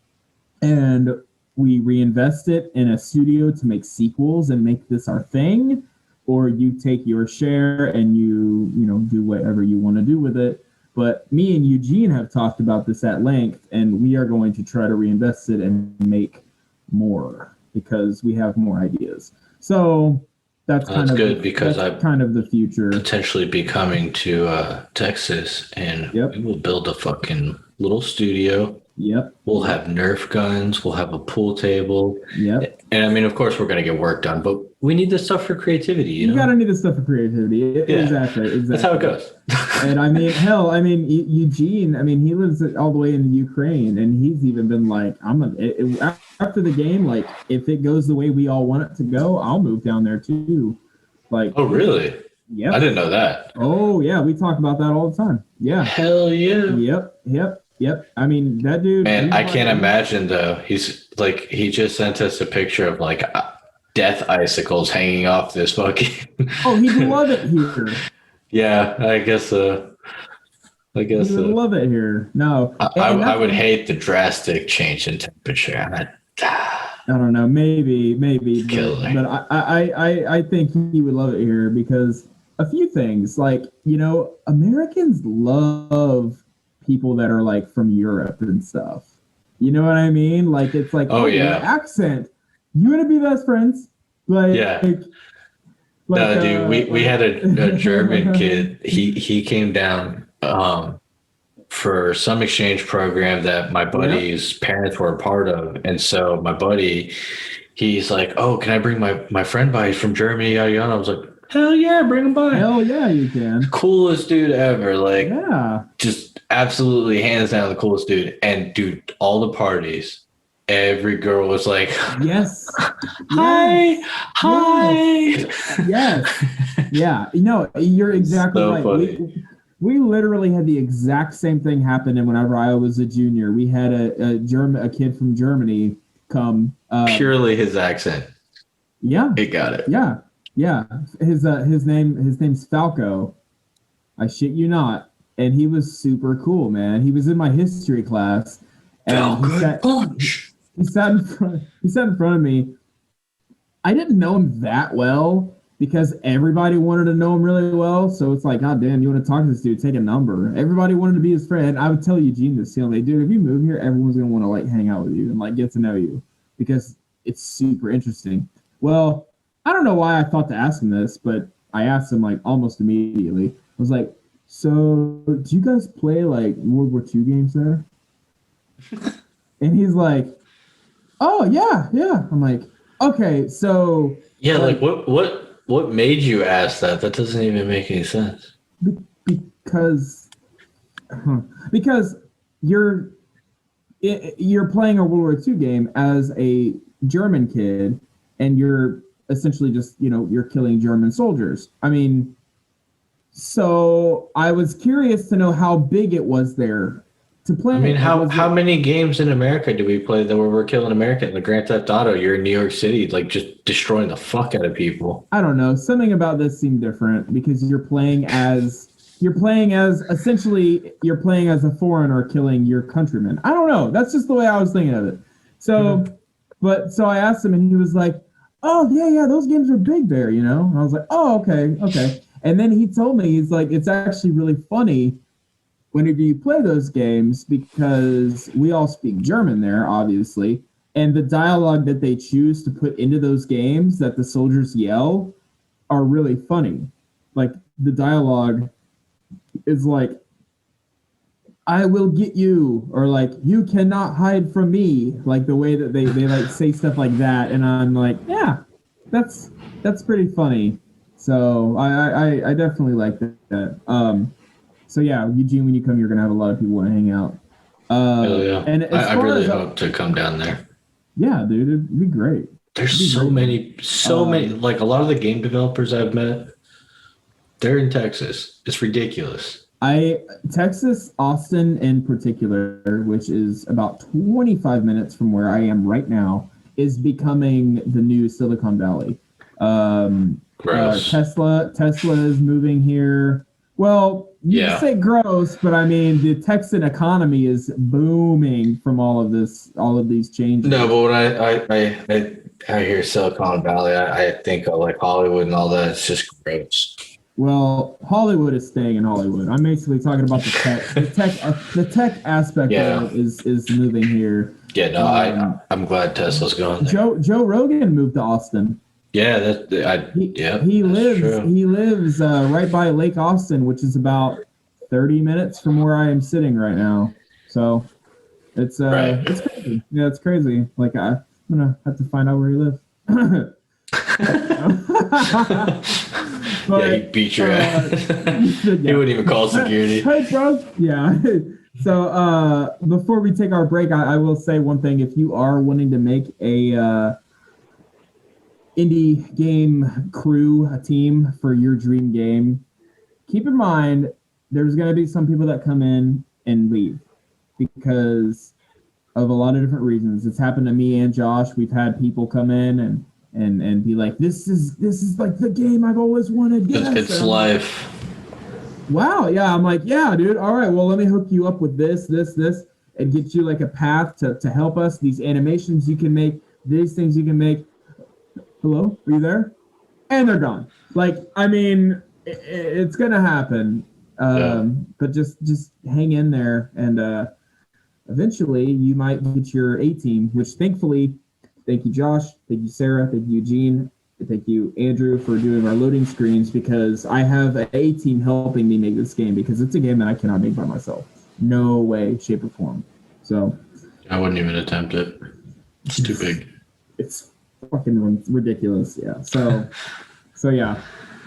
and we reinvest it in a studio to make sequels and make this our thing. Or you take your share and you do whatever you want to do with it. But me and Eugene have talked about this at length, and we are going to try to reinvest it and make more because we have more ideas. So that's kind of the future. Potentially be coming to Texas, and we will build a fucking little studio. Yep. We'll have Nerf guns. We'll have a pool table. Yep. And of course, we're going to get work done, but we need this stuff for creativity. You got to need this stuff for creativity. Exactly. That's how it goes. And Eugene, he lives all the way in the Ukraine, and he's even been like, after the game, like, if it goes the way we all want it to go, I'll move down there too. Like, oh, really? Yeah. I didn't know that. Oh, yeah. We talk about that all the time. Yeah. Hell yeah. Yep. That dude. Man, I can't imagine though. He's like, he just sent us a picture of like death icicles hanging off this fucking. Oh, he'd love it here. Yeah, I guess. He'd love it here. No, I would hate the drastic change in temperature. I don't know. Maybe, but I think he would love it here because a few things, like, Americans love people that are like from Europe and stuff. You know what I mean? Like, it's like, your accent. You want to be best friends? Like, yeah. No, dude, we had a German kid. He came down for some exchange program that my buddy's parents were a part of, and so my buddy, he's like, "Oh, can I bring my friend by? He's from Germany." Yada yada. I was like, "Hell yeah, bring him by." Hell yeah, you can. Coolest dude ever. Like, yeah, just absolutely hands down the coolest dude. And dude, all the parties, every girl was like, yes. Hi. Yes. Yeah. No, you're exactly so right. Funny. We literally had the exact same thing happen. And whenever I was a junior, we had a kid from Germany come. Purely his accent. Yeah. It got it. Yeah. Yeah. His name's Falco. I shit you not. And he was super cool, man. He was in my history class. And he sat in front of me. I didn't know him that well because everybody wanted to know him really well. So it's like, God damn, you want to talk to this dude? Take a number. Everybody wanted to be his friend. I would tell Eugene this, dude, if you move here, everyone's gonna want to like hang out with you and like get to know you because it's super interesting. Well, I don't know why I thought to ask him this, but I asked him like almost immediately. I was like, so do you guys play like World War II games there? And he's like, oh yeah. I'm like, okay, so Yeah, like what made you ask that? That doesn't even make any sense. because because you're playing a World War II game as a German kid, and you're essentially just you're killing German soldiers. I mean, so I was curious to know how big it was there to play. I mean, how many games in America do we play that where we're killing Americans? Like Grand Theft Auto, you're in New York City, like just destroying the fuck out of people. I don't know. Something about this seemed different because you're playing as essentially a foreigner killing your countrymen. I don't know. That's just the way I was thinking of it. So, so I asked him, and he was like, "Oh yeah, those games are big there," And I was like, "Oh, okay." And then he told me, he's like, "It's actually really funny whenever you play those games because we all speak German there, obviously, and the dialogue that they choose to put into those games that the soldiers yell are really funny. Like the dialogue is like, I will get you, or like, you cannot hide from me, like the way that they like say stuff like that." And I'm like, yeah, that's pretty funny. So I definitely like that. So yeah, Eugene, when you come, you're gonna have a lot of people want to hang out. Oh yeah, And I really hope to come down there. Yeah, dude, it'd be great. There's so many, like a lot of the game developers I've met, they're in Texas. It's ridiculous. Texas, Austin in particular, which is about 25 minutes from where I am right now, is becoming the new Silicon Valley. Gross. Tesla is moving here. Well, you say gross, but I mean the Texan economy is booming from all of these changes. No, but when I hear Silicon Valley, I think of like Hollywood and all that. It's just gross. Well, Hollywood is staying in Hollywood. I'm basically talking about the tech. The tech aspect of it is moving here. Yeah, no, I'm glad Tesla's going there. Joe Rogan moved to Austin. Yeah, he lives right by Lake Austin, which is about 30 minutes from where I am sitting right now. So it's crazy. Yeah, it's crazy. Like I'm gonna have to find out where he lives. But, he beat your ass. He wouldn't even call security. Hey, bro. Yeah. So before we take our break, I will say one thing. If you are wanting to make a indie game crew, a team for your dream game, keep in mind there's going to be some people that come in and leave because of a lot of different reasons. It's happened to me and Josh. We've had people come in and be like, this is like the game I've always wanted. Yes. It's life. Wow. Yeah. I'm like, yeah, dude. All right. Well, let me hook you up with this, and get you like a path to help us. These animations you can make, these things you can make. Hello? Are you there? And they're gone. Like, I mean, it's going to happen. But just hang in there, and eventually you might get your A team, which thankfully, thank you, Josh. Thank you, Sarah. Thank you, Eugene. Thank you, Andrew, for doing our loading screens, because I have an A team helping me make this game, because it's a game that I cannot make by myself. No way, shape, or form. So I wouldn't even attempt it. It's too big. It's fucking ridiculous. Yeah. So yeah,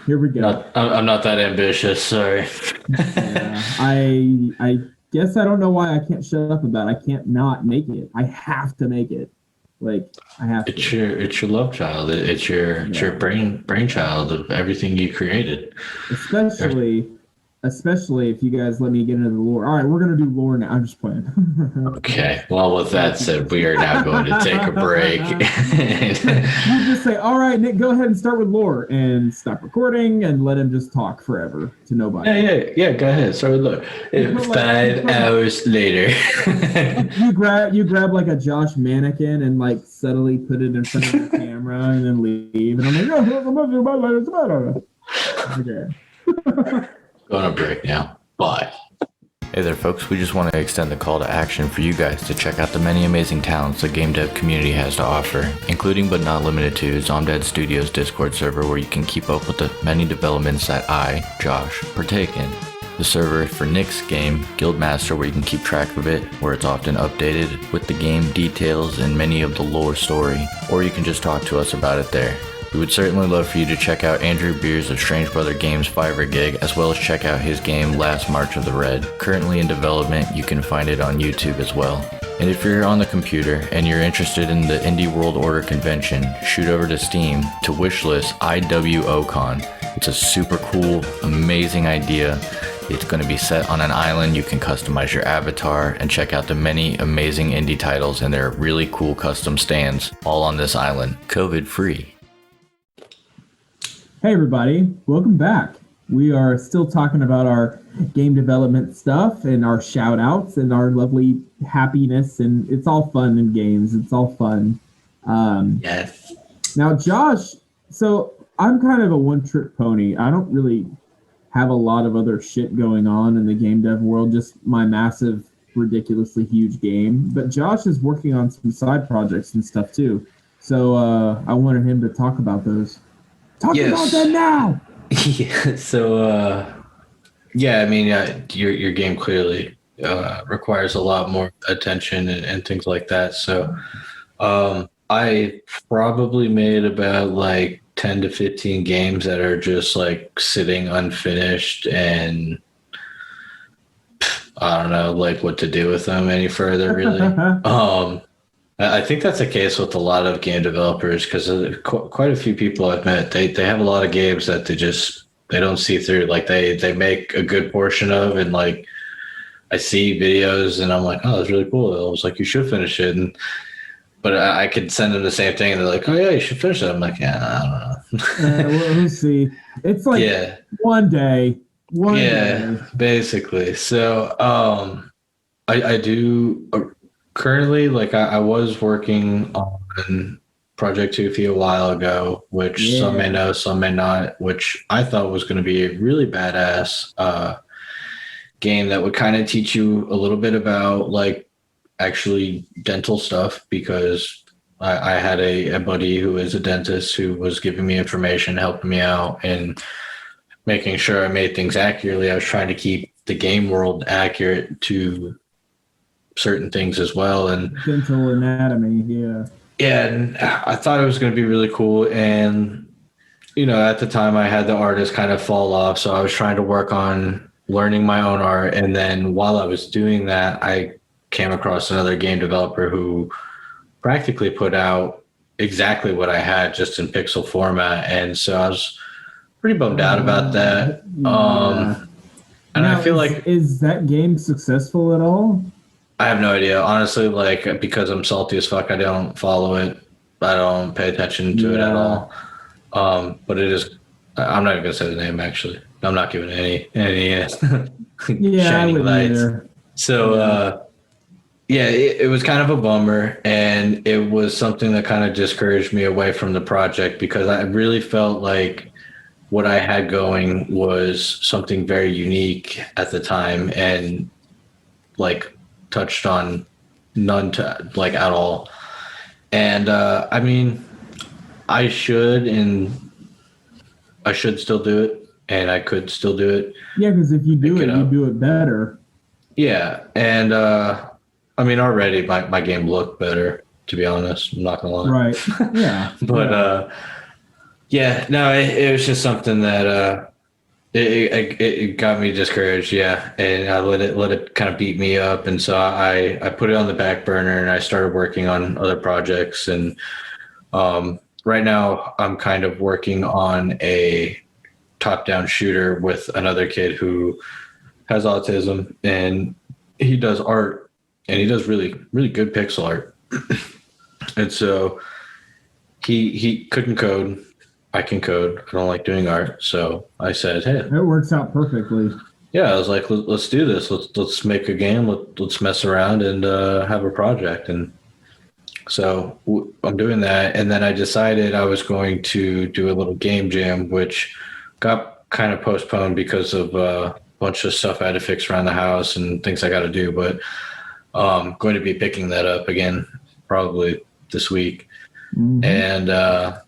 here we go. I'm not that ambitious. Sorry. Yeah, I guess I don't know why I can't shut up about it. I can't not make it. I have to make it. Like, I have to. It's your love child. It's your brainchild of everything you created. Especially if you guys let me get into the lore. All right, we're gonna do lore now. I'm just playing. Okay. Well, with that said, we are now going to take a break. You just say, "All right, Nick, go ahead and start with lore," and stop recording and let him just talk forever to nobody. Yeah. Go ahead. Start with lore. 5 hours later. you grab like a Josh mannequin and like subtly put it in front of the camera and then leave. And I'm like, Okay. Going on break now. Bye. Hey there folks, we just want to extend the call to action for you guys to check out the many amazing talents the game dev community has to offer, including but not limited to Zomdead Studios Discord server where you can keep up with the many developments that I, Josh, partake in. The server for Nick's game, Guildmaster, where you can keep track of it, where it's often updated with the game details and many of the lore story, or you can just talk to us about it there. We would certainly love for you to check out Andrew Beers of Strange Brother Games Fiverr Gig, as well as check out his game Last March of the Red. Currently in development, you can find it on YouTube as well. And if you're on the computer and you're interested in the Indie World Order convention, shoot over to Steam to wishlist IWOCon. It's a super cool, amazing idea. It's going to be set on an island. You can customize your avatar and check out the many amazing indie titles and their really cool custom stands, all on this island, COVID free. Hey everybody, welcome back. We are still talking about our game development stuff and our shout outs and our lovely happiness, and it's all fun in games. It's all fun. Yes. Now, Josh, so I'm kind of a one-trick pony. I don't really have a lot of other shit going on in the game dev world, just my massive, ridiculously huge game. But Josh is working on some side projects and stuff too. So I wanted him to talk about those. Talk about that now. Yeah. So, I mean, your game clearly requires a lot more attention and things like that. So, I probably made about like 10 to 15 games that are just like sitting unfinished, and I don't know like what to do with them any further, really. I think that's the case with a lot of game developers, because quite a few people I've met, they have a lot of games that they don't see through. Like they make a good portion of, and like I see videos and I'm like, oh, that's really cool. I was like, you should finish it. But I could send them the same thing and they're like, oh yeah, you should finish it. I'm like, yeah, I don't know. We'll see. It's like one day. One day. Basically. So I do currently, like I was working on Project Toothy a while ago, which some may know, some may not, which I thought was going to be a really badass game that would kind of teach you a little bit about like actually dental stuff, because I had a buddy who is a dentist who was giving me information, helping me out, and making sure I made things accurately. I was trying to keep the game world accurate to certain things as well, and dental anatomy. And I thought it was going to be really cool. And at the time I had the artist kind of fall off, so I was trying to work on learning my own art. And then while I was doing that, I came across another game developer who practically put out exactly what I had, just in pixel format, and so I was pretty bummed out about that. And now, I feel is that game successful at all? I have no idea, honestly. Like, because I'm salty as fuck, I don't follow it. I don't pay attention to it at all. But it is. I'm not even gonna say the name. Actually, I'm not giving any shining lights. Either. So it was kind of a bummer, and it was something that kind of discouraged me away from the project, because I really felt like what I had going was something very unique at the time, and like touched on none to like at all. And I mean, I should still do it, and I could still do it. Yeah, because if you do it, you do it better. Yeah, and I mean, already my game looked better, to be honest. I'm not gonna lie. Right. Yeah. But no, it was just something that it got me discouraged. Yeah, and I let it kind of beat me up, and so I put it on the back burner, and I started working on other projects. And right now I'm kind of working on a top-down shooter with another kid who has autism, and he does art, and he does really, really good pixel art. And so he couldn't code. I can code. I don't like doing art. So I said, hey. It works out perfectly. Yeah, I was like, let's do this. Let's make a game. Let's mess around and have a project. And so I'm doing that. And then I decided I was going to do a little game jam, which got kind of postponed because of bunch of stuff I had to fix around the house and things I got to do. But I'm going to be picking that up again probably this week. Mm-hmm. And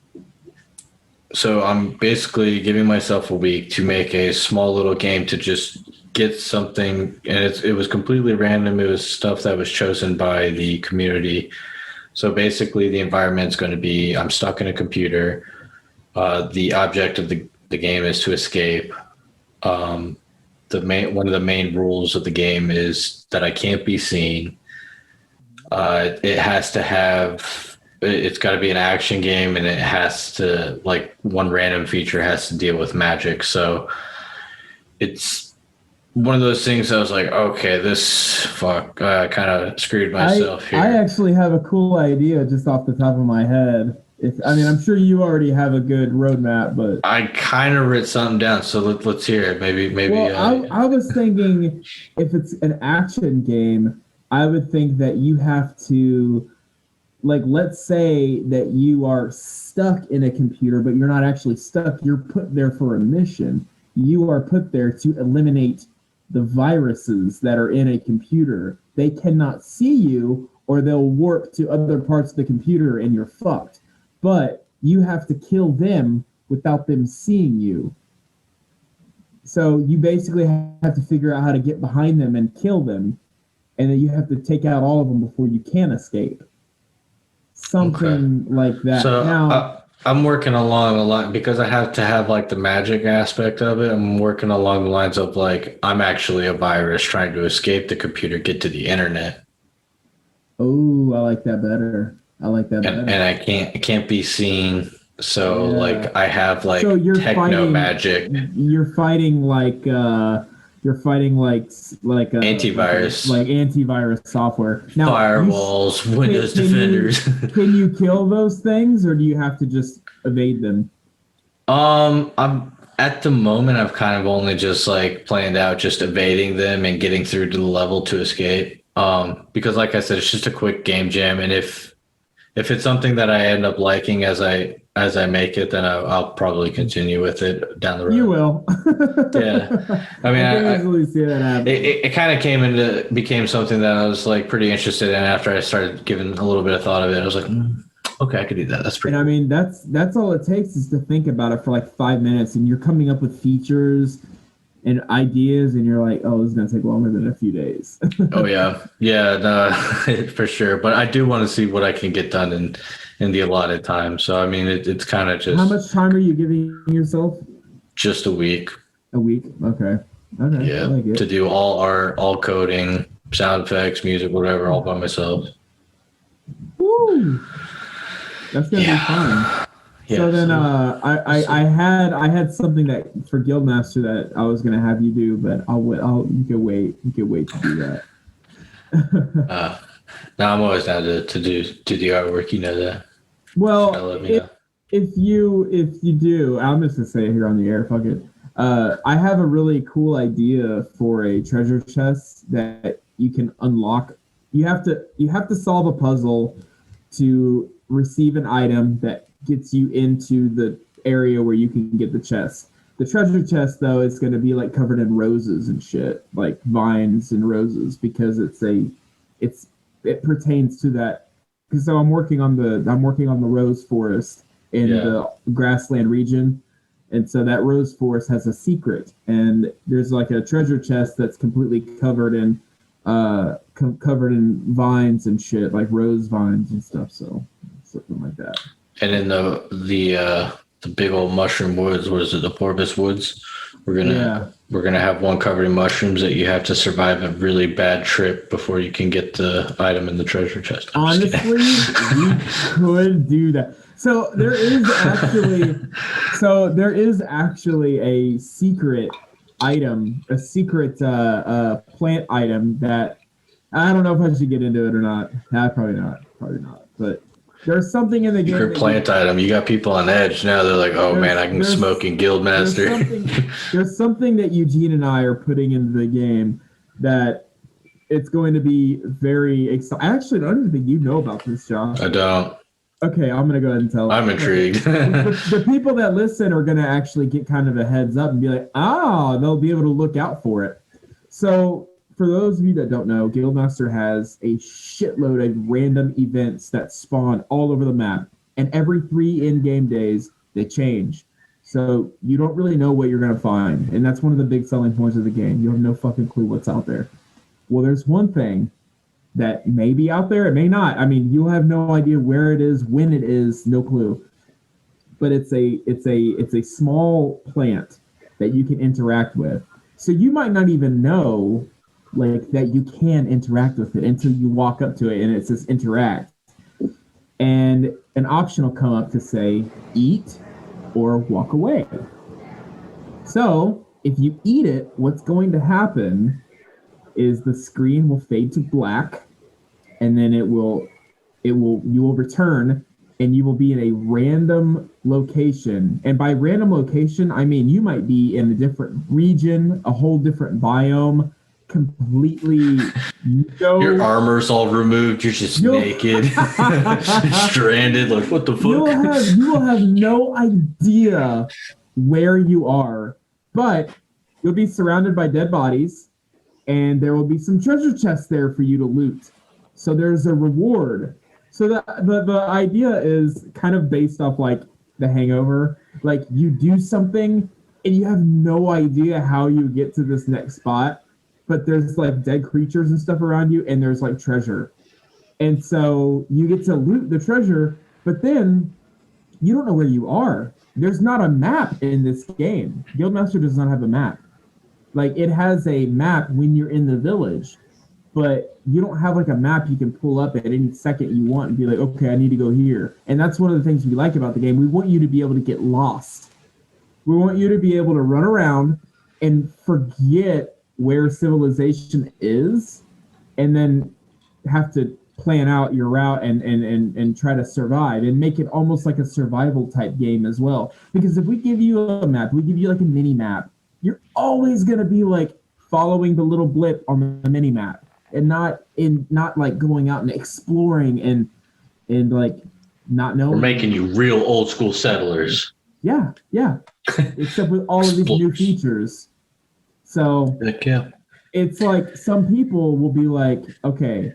so I'm basically giving myself a week to make a small little game to just get something. And it was completely random. It was stuff that was chosen by the community. So basically the environment's going to be, I'm stuck in a computer. The object of the game is to escape. One of the main rules of the game is that I can't be seen. It's got to be an action game, and it has to, like, one random feature has to deal with magic. So it's one of those things I was like, okay, I kind of screwed myself here. I actually have a cool idea just off the top of my head. I'm sure you already have a good roadmap, but I kind of wrote something down, so let's hear it. Maybe. Well, I was thinking if it's an action game, I would think that you have to, like, let's say that you are stuck in a computer, but you're not actually stuck. You're put there for a mission. You are put there to eliminate the viruses that are in a computer. They cannot see you, or they'll warp to other parts of the computer and you're fucked. But you have to kill them without them seeing you. So you basically have to figure out how to get behind them and kill them. And then you have to take out all of them before you can escape. Something like that. So now, I'm working along a lot because I have to have, like, the magic aspect of it. I'm working along the lines of, like, I'm actually a virus trying to escape the computer, get to the internet. Oh, I like that better. And I can't be seen. So like I have, like, so techno magic. You're fighting like antivirus, like antivirus software. Now, firewalls, Windows defenders. Can you kill those things, or do you have to just evade them? I'm at the moment I've kind of only just, like, planned out just evading them and getting through to the level to escape. Because, like I said, it's just a quick game jam, and if it's something that I end up liking as I make it, then I'll probably continue with it down the road. You will. Yeah. I mean, I can easily see that happen. It kind of became something that I was, like, pretty interested in after I started giving a little bit of thought of it. I was like, okay, I could do that. That's pretty. And I mean, that's all it takes is to think about it for like 5 minutes, and you're coming up with features and ideas, and you're like, oh, this is going to take longer than a few days. Oh, yeah. Yeah, no, for sure. But I do want to see what I can get done in the allotted time. So, I mean, it's kind of just... How much time are you giving yourself? Just a week. A week? Okay. Yeah, I like it. To do all art, all coding, sound effects, music, whatever, all by myself. Woo! That's going to be fun. Yeah, so then I had something that for Guildmaster that I was gonna have you do, but you can wait to do that. No, I'm always down to do the artwork, you know that. Well, if you do, I'm just gonna say it here on the air, fuck it. I have a really cool idea for a treasure chest that you can unlock. You have to solve a puzzle to receive an item that gets you into the area where you can get the chest. The treasure chest, though, is going to be, like, covered in roses and shit, like vines and roses, because it pertains to that. So I'm working on the rose forest in the grassland region, and so that rose forest has a secret, and there's, like, a treasure chest that's completely covered in vines and shit, like rose vines and stuff. So something like that. And in the big old mushroom woods, what is it, the Porpoise Woods? We're gonna have one covered in mushrooms that you have to survive a really bad trip before you can get the item in the treasure chest. Honestly, you could do that. So there is actually a secret item, a secret plant item that I don't know if I should get into it or not. Probably not. But there's secret in the game. Your plant item. You got people on edge now. They're like, "Oh man, I can smoke in Guildmaster." There's something that Eugene and I are putting into the game that it's going to be very exciting. Actually, I don't even think you know about this, Josh. I don't. Okay, I'm gonna go ahead and tell. I'm intrigued. The people that listen are gonna actually get kind of a heads up and be like, they'll be able to look out for it. So for those of you that don't know, Guildmaster has a shitload of random events that spawn all over the map, and every 3 in-game days they change. So you don't really know what you're gonna find, and that's one of the big selling points of the game. You have no fucking clue what's out there. Well, there's one thing that may be out there, it may not. I mean, you'll have no idea where it is, when it is, no clue. But it's a small plant that you can interact with. So you might not even know like that you can interact with it until you walk up to it and it says interact. And an option will come up to say eat or walk away. So if you eat it, what's going to happen is the screen will fade to black, and then you will return, and you will be in a random location. And by random location, I mean you might be in a different region, a whole different biome, completely your armor's all removed, you're just naked, stranded, like what the fuck? You will have no idea where you are, but you'll be surrounded by dead bodies, and there will be some treasure chests there for you to loot. So there's a reward. So the idea is kind of based off like The Hangover. Like you do something and you have no idea how you get to this next spot, but there's like dead creatures and stuff around you, and there's like treasure. And so you get to loot the treasure, but then you don't know where you are. There's not a map in this game. Guildmaster does not have a map. Like it has a map when you're in the village, but you don't have like a map you can pull up at any second you want and be like, okay, I need to go here. And that's one of the things we like about the game. We want you to be able to get lost. We want you to be able to run around and forget where civilization is, and then have to plan out your route and try to survive and make it almost like a survival type game as well. Because if we give you a map, we give you like a mini map, you're always going to be like following the little blip on the mini map, and not like going out and exploring and like not knowing. We're making you real old school settlers. Yeah. Except with all of these new features. So Heck yeah. It's like some people will be like, okay,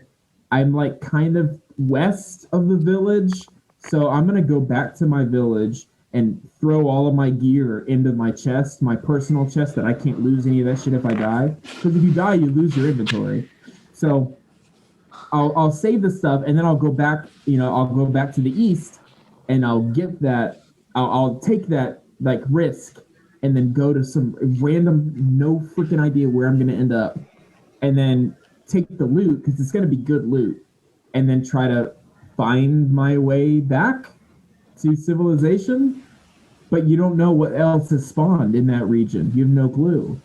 I'm like kind of west of the village, so I'm going to go back to my village and throw all of my gear into my chest, my personal chest, that I can't lose any of that shit if I die. Because if you die, you lose your inventory. So I'll save the stuff, and then I'll go back, I'll go back to the east, and I'll get that, I'll take that like risk, and then go to some random, no freaking idea where I'm going to end up, and then take the loot, because it's going to be good loot, and then try to find my way back to civilization. But you don't know what else has spawned in that region. You have no clue,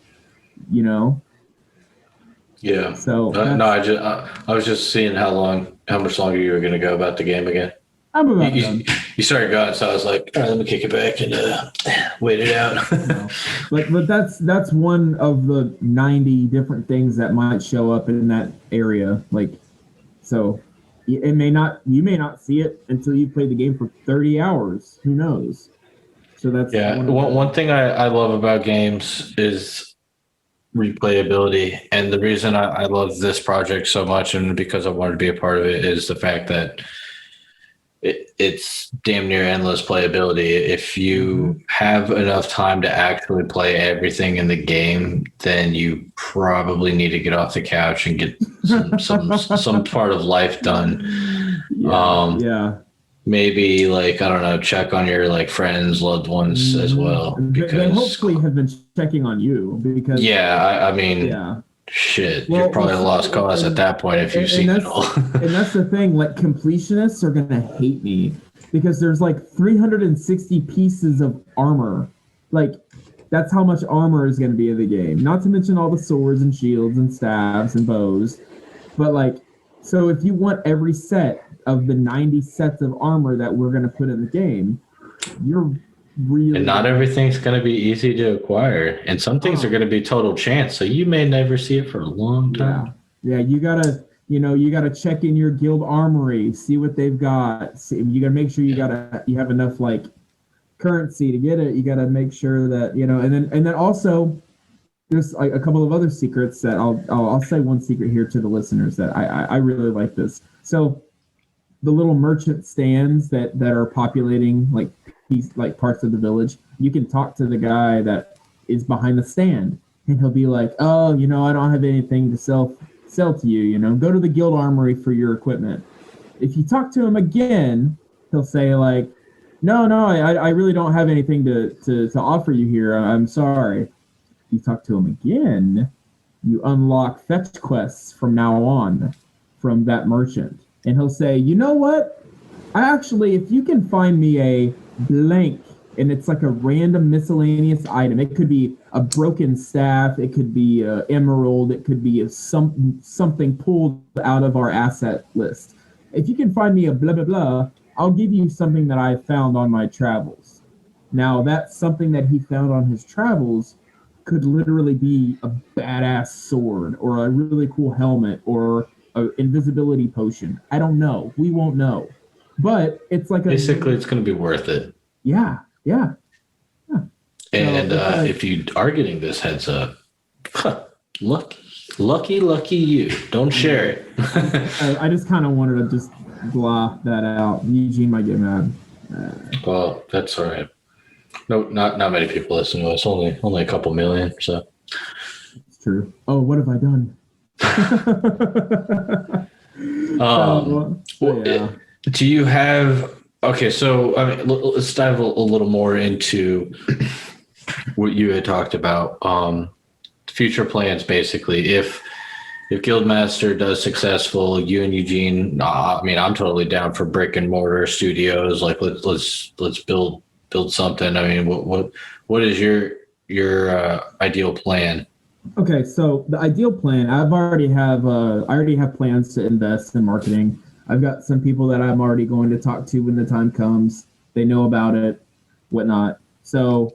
Yeah. So I was just seeing how much longer you were going to go about the game again. I'm about done. You started going, so I was like, all right, let me kick it back and wait it out. But that's one of the 90 different things that might show up in that area. Like, so you may not see it until you play the game for 30 hours. Who knows? So that's one thing I love about games is replayability, and the reason I love this project so much, and because I wanted to be a part of it, is the fact that it's damn near endless playability. If you have enough time to actually play everything in the game, then you probably need to get off the couch and get some part of life done. Maybe like, I don't know, check on your like friends, loved ones as well. Because they hopefully have been checking on you, because shit, you're probably a lost cause at that point if you've seen it all. And that's the thing, like completionists are gonna hate me, because there's like 360 pieces of armor. Like that's how much armor is gonna be in the game. Not to mention all the swords and shields and staves and bows. But like, so if you want every set of the 90 sets of armor that we're gonna put in the game, you're really, and not everything's going to be easy to acquire, and some things are going to be total chance, so you may never see it for a long time. You gotta You got to check in your guild armory, see what they've got. You got to make sure you have enough like currency to get it. You got to make sure that and then also there's like a couple of other secrets that I'll say one secret here to the listeners that I really like this. So the little merchant stands that are populating like parts of the village, you can talk to the guy that is behind the stand, and he'll be like, oh, I don't have anything to sell to you. Go to the guild armory for your equipment. If you talk to him again, he'll say like, no, I really don't have anything to offer you here. I'm sorry. You talk to him again, you unlock fetch quests from now on from that merchant. And he'll say, you know what? If you can find me a blank, and it's like a random miscellaneous item. It could be a broken staff. It could be an emerald. It could be something pulled out of our asset list. If you can find me a blah, blah, blah, I'll give you something that I found on my travels. Now, that's something that he found on his travels could literally be a badass sword or a really cool helmet or an invisibility potion. I don't know. We won't know. But it's like basically it's going to be worth it. Yeah. And if you are getting this heads up, lucky you. Don't share it. I just kind of wanted to just blah that out. Eugene might get mad. Well, that's all right. No, not many people listen to us. Only a couple million. So it's true. Oh, what have I done? Yeah. Do you have? Okay, so I mean, let's dive a little more into what you had talked about. Future plans, basically. If Guildmaster does successful, you and Eugene, I mean, I'm totally down for brick and mortar studios. Like, let's build something. I mean, what is your ideal plan? Okay, so the ideal plan, I already have plans to invest in marketing. I've got some people that I'm already going to talk to when the time comes. They know about it, whatnot. So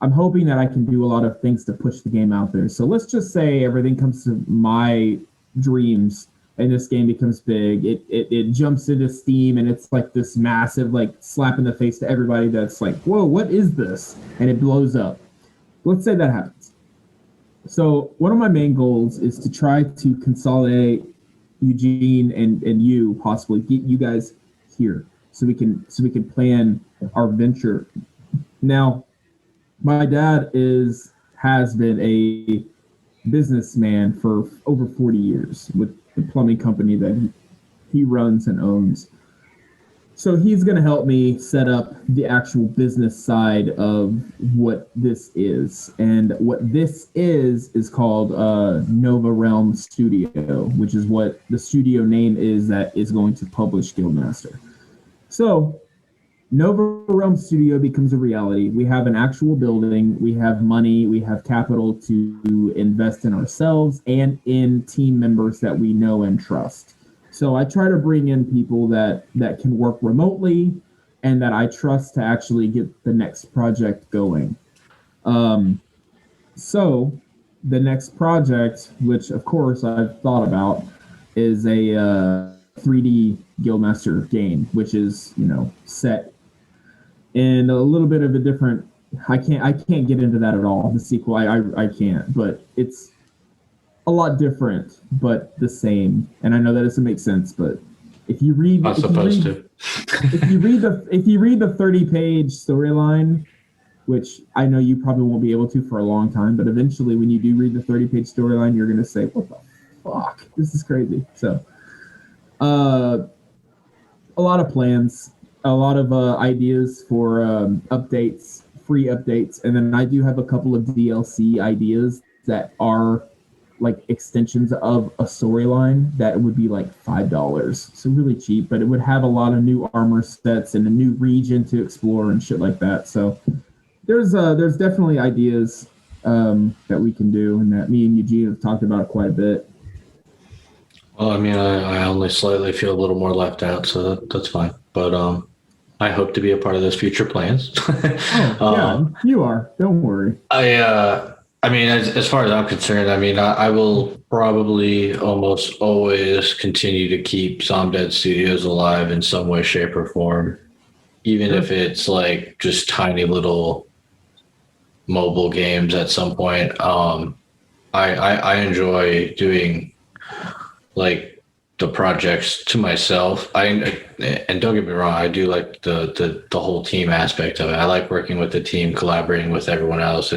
I'm hoping that I can do a lot of things to push the game out there. So let's just say everything comes to my dreams and this game becomes big. It jumps into Steam and it's like this massive like slap in the face to everybody that's like, whoa, what is this? And it blows up. Let's say that happens. So one of my main goals is to try to consolidate Eugene and you, possibly get you guys here so we can plan our venture. Now, my dad has been a businessman for over 40 years with the plumbing company that he runs and owns. So he's going to help me set up the actual business side of what this is. And what this is called Nova Realm Studio, which is what the studio name is that is going to publish Guildmaster. So Nova Realm Studio becomes a reality. We have an actual building, we have money, we have capital to invest in ourselves and in team members that we know and trust. So I try to bring in people that can work remotely and that I trust to actually get the next project going. So the next project, which of course I've thought about, is a 3D Guildmaster game, which is, set in a little bit of a different. I can't get into that at all. The sequel, I can't, but it's a lot different, but the same. And I know that doesn't make sense, but if you read, if you read the 30-page storyline, which I know you probably won't be able to for a long time, but eventually when you do read the 30-page storyline, you're going to say, what the fuck? This is crazy. So, a lot of plans, a lot of ideas for updates, free updates, and then I do have a couple of DLC ideas that are like extensions of a storyline that would be like $5. So really cheap, but it would have a lot of new armor sets and a new region to explore and shit like that. So there's definitely ideas that we can do and that me and Eugene have talked about quite a bit. Well, I mean, I only slightly feel a little more left out, so that's fine. But I hope to be a part of those future plans. Yeah, you are. Don't worry. I mean, as far as I'm concerned, I mean, I will probably almost always continue to keep Zomdead Studios alive in some way, shape, or form, even if it's like just tiny little mobile games at some point. I enjoy doing like the projects to myself. And don't get me wrong, I do like the whole team aspect of it. I like working with the team, collaborating with everyone else.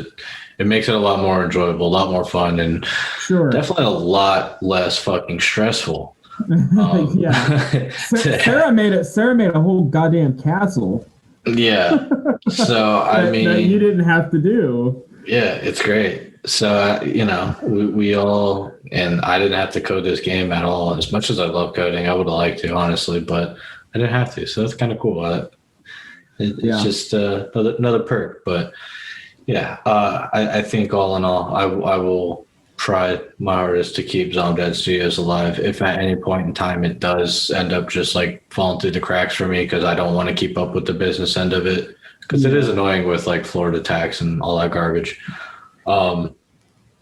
It makes it a lot more enjoyable, a lot more fun, and definitely a lot less fucking stressful. Yeah. Sarah made a whole goddamn castle. Yeah. So I mean, that you didn't have to do. Yeah, it's great. So we all, and I didn't have to code this game at all. As much as I love coding, I would have liked to, honestly, but I didn't have to. So that's kind of cool. It's just another perk. But yeah, I think all in all, I will try my hardest to keep Zomdead Studios alive. If at any point in time it does end up just like falling through the cracks for me because I don't want to keep up with the business end of it, because it is annoying with like Florida tax and all that garbage.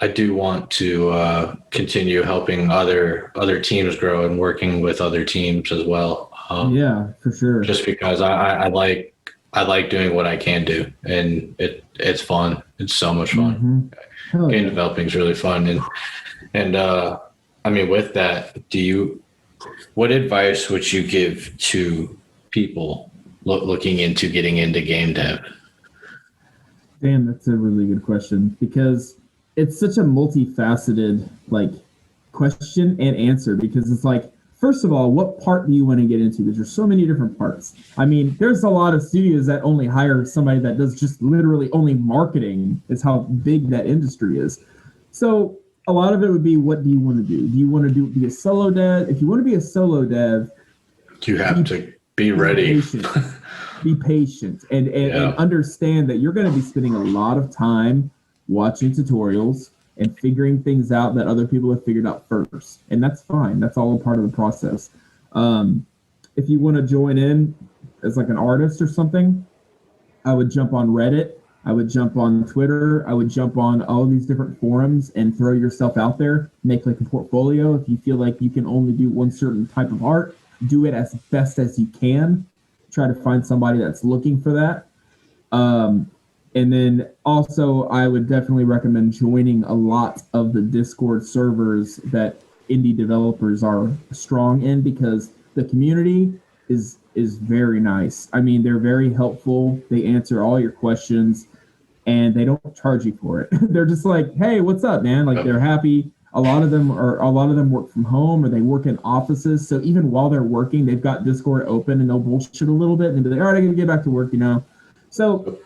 I do want to continue helping other teams grow and working with other teams as well. Yeah, for sure. Just because I like doing what I can do, and it's fun. It's so much fun. Game developing is really fun, and I mean, with that, what advice would you give to people looking into getting into game dev? Damn, that's a really good question, because it's such a multifaceted like question and answer, because it's like, first of all, what part do you want to get into? Because there's so many different parts. I mean, there's a lot of studios that only hire somebody that does just literally only marketing, is how big that industry is. So a lot of it would be, what do you want to do? Do you want to be a solo dev? If you want to be a solo dev, you have to be ready. Be patient and understand that you're going to be spending a lot of time watching tutorials and figuring things out that other people have figured out first. And that's fine. That's all a part of the process. If you want to join in as like an artist or something, I would jump on Reddit. I would jump on Twitter. I would jump on all of these different forums and throw yourself out there. Make like a portfolio. If you feel like you can only do one certain type of art, do it as best as you can. Try to find somebody that's looking for that. And then also, I would definitely recommend joining a lot of the Discord servers that indie developers are strong in, because the community is very nice. I mean, they're very helpful. They answer all your questions, and they don't charge you for it. They're just like, hey, what's up, man? Like, they're happy. A lot of them work from home, or they work in offices. So even while they're working, they've got Discord open, and they'll bullshit a little bit and be like, all right, I gotta get back to work, So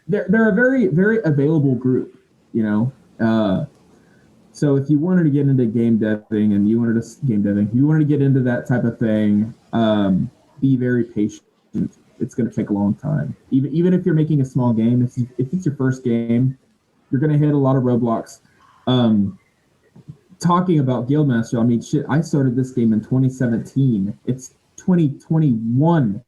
they're a very, very available group, So if you wanted to get into game deving and you wanted to get into that type of thing, be very patient. It's going to take a long time. Even if you're making a small game, if it's your first game, you're going to hit a lot of roadblocks. Talking about Guildmaster, I mean, shit, I started this game in 2017. It's 2021.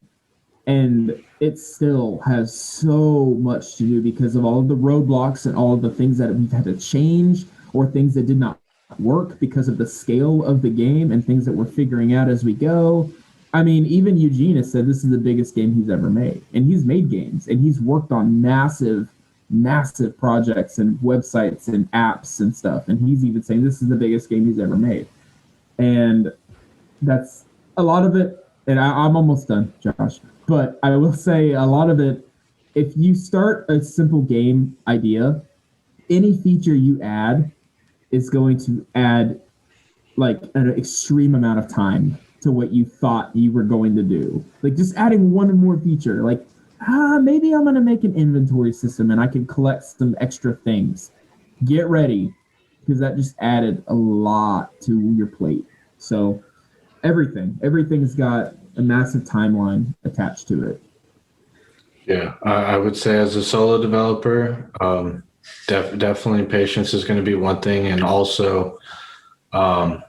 And it still has so much to do because of all of the roadblocks and all of the things that we've had to change, or things that did not work because of the scale of the game, and things that we're figuring out as we go. I mean, even Eugene has said this is the biggest game he's ever made. And he's made games, and he's worked on massive, massive projects and websites and apps and stuff. And he's even saying this is the biggest game he's ever made. And that's a lot of it. And I'm almost done, Josh. But I will say a lot of it, if you start a simple game idea, any feature you add is going to add like an extreme amount of time to what you thought you were going to do. Like just adding one more feature, like, maybe I'm going to make an inventory system and I can collect some extra things. Get ready, because that just added a lot to your plate. So everything's got a massive timeline attached to it. Yeah, I would say as a solo developer, definitely patience is going to be one thing. And also, Andrew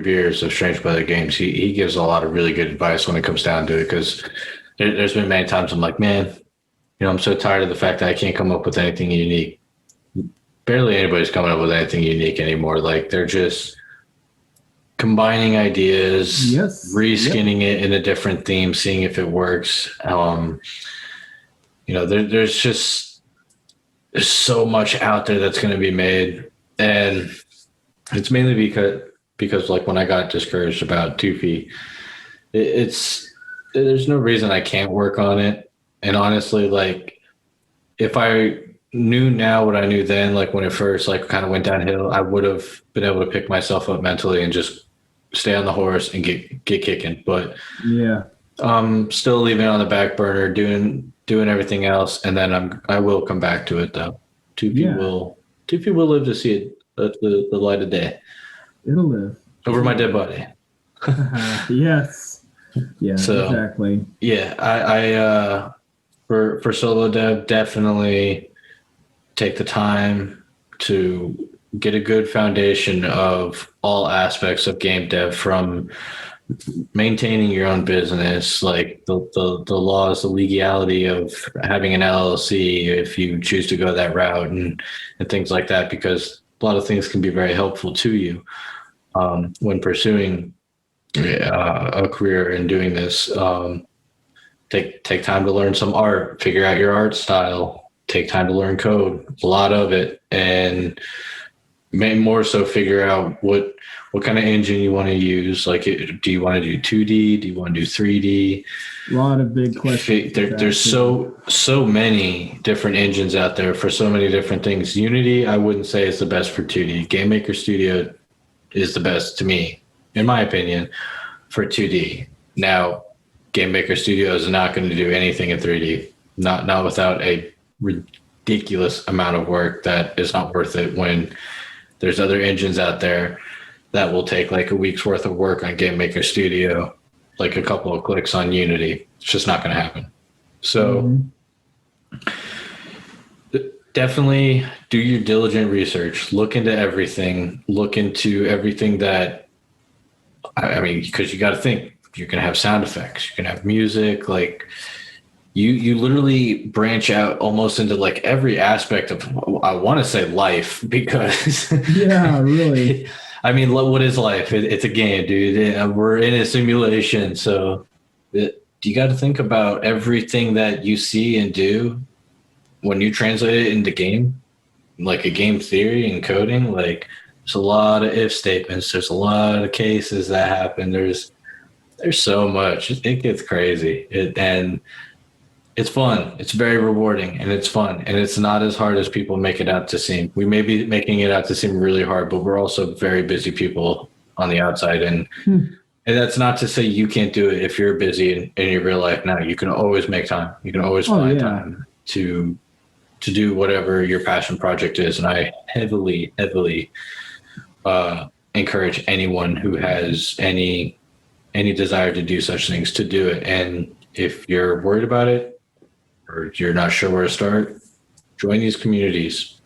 Beers of Strange Brother Games, he gives a lot of really good advice when it comes down to it, because there's been many times I'm like, man, I'm so tired of the fact that I can't come up with anything unique. Barely anybody's coming up with anything unique anymore. Like they're just combining ideas, reskinning it in a different theme, seeing if it works. There's so much out there that's going to be made, and it's mainly because like when I got discouraged about 2P, there's no reason I can't work on it. And honestly, like if I knew now what I knew then, like when it first like kind of went downhill, I would have been able to pick myself up mentally and just stay on the horse and get kicking. But still leaving it on the back burner, doing everything else, and then I will come back to it though. 2P will live to see it the light of day. It'll live over my dead body. Yes. Yeah. So, exactly. Yeah. I for solo dev, definitely take the time to get a good foundation of all aspects of game dev, from maintaining your own business, like the laws, the legality of having an LLC if you choose to go that route, and things like that, because a lot of things can be very helpful to you when pursuing a career and doing this. Take time to learn some art, figure out your art style, take time to learn code, a lot of it, and more so figure out what kind of engine you want to use. Like, do you want to do 2D? Do you want to do 3D? A lot of big questions. There's so many different engines out there for so many different things. Unity, I wouldn't say is the best for 2D. Game Maker Studio is the best to me, in my opinion, for 2D. Now, Game Maker Studio is not going to do anything in 3D, not without a ridiculous amount of work that is not worth it, when there's other engines out there that will take like a week's worth of work on Game Maker Studio, like a couple of clicks on Unity. It's just not going to happen. So definitely do your diligent research. Look into everything. Look into everything that, I mean, because you got to think, you're going to have sound effects. You're going to have music. Like you literally branch out almost into like every aspect of, I want to say life, because really. I mean, what is life? It's a game, dude. We're in a simulation. So you got to think about everything that you see and do when you translate it into game, like a game theory and coding. Like there's a lot of if statements. There's a lot of cases that happen. There's so much. It gets crazy. And it's fun. It's very rewarding, and it's fun, and it's not as hard as people make it out to seem. We may be making it out to seem really hard, but we're also very busy people on the outside. And that's not to say you can't do it if you're busy in your real life now. You can always make time. You can always find time to do whatever your passion project is. And I heavily encourage anyone who has any desire to do such things to do it. And if you're worried about it, or you're not sure where to start, join these communities.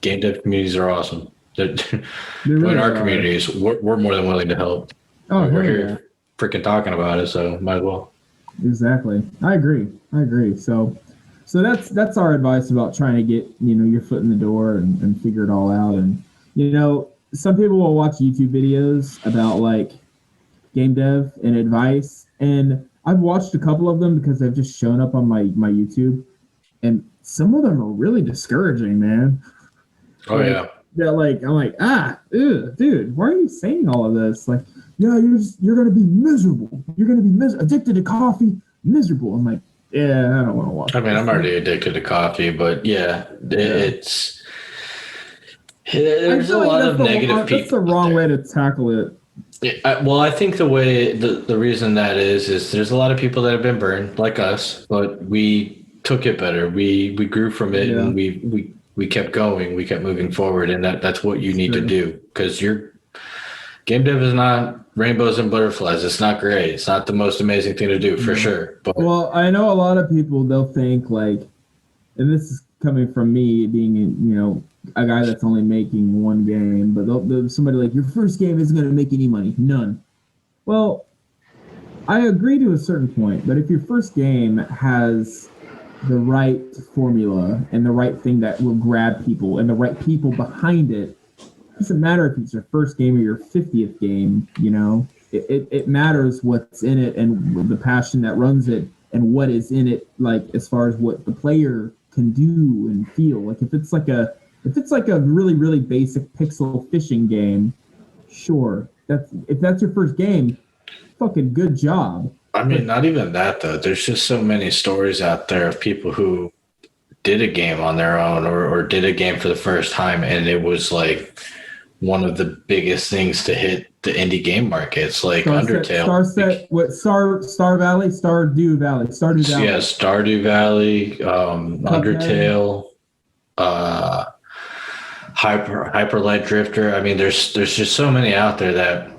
Game dev communities are awesome. Join our communities. We're more than willing to help. We're here freaking talking about it, so might as well. Exactly. I agree. So that's our advice about trying to get, your foot in the door and figure it all out. And, some people will watch YouTube videos about like game dev and advice, and I've watched a couple of them because they've just shown up on my YouTube, and some of them are really discouraging, man. Oh, like, yeah. They're like, I'm like, dude, why are you saying all of this? Like, you're going to be miserable. You're going to be addicted to coffee, miserable. I'm like, yeah, I don't want to watch. I mean, I'm already addicted to coffee, but there's a lot of negative people. That's the wrong way to tackle it. Yeah, well, I think the reason that is there's a lot of people that have been burned like us, but we took it better. We grew from it, and we kept going. We kept moving forward, and that's what you need to do, because your game dev is not rainbows and butterflies. It's not great. It's not the most amazing thing to do for sure. But well, I know a lot of people, they'll think like, and this is coming from me being a guy that's only making one game, but somebody like, your first game isn't going to make any money. None. Well, I agree to a certain point, but if your first game has the right formula and the right thing that will grab people and the right people behind it. It doesn't matter if it's your first game or your 50th game, you know. It matters what's in it and the passion that runs it and what is in it, like as far as what the player can do and feel. Like if it's like a really, really basic pixel fishing game, sure. If that's your first game, fucking good job. I mean, not even that though. There's just so many stories out there of people who did a game on their own or did a game for the first time, and it was like one of the biggest things to hit the indie game markets, like Undertale. Stardew Valley. Yeah, Stardew Valley, Undertale, Hyper Light Drifter. I mean, there's just so many out there that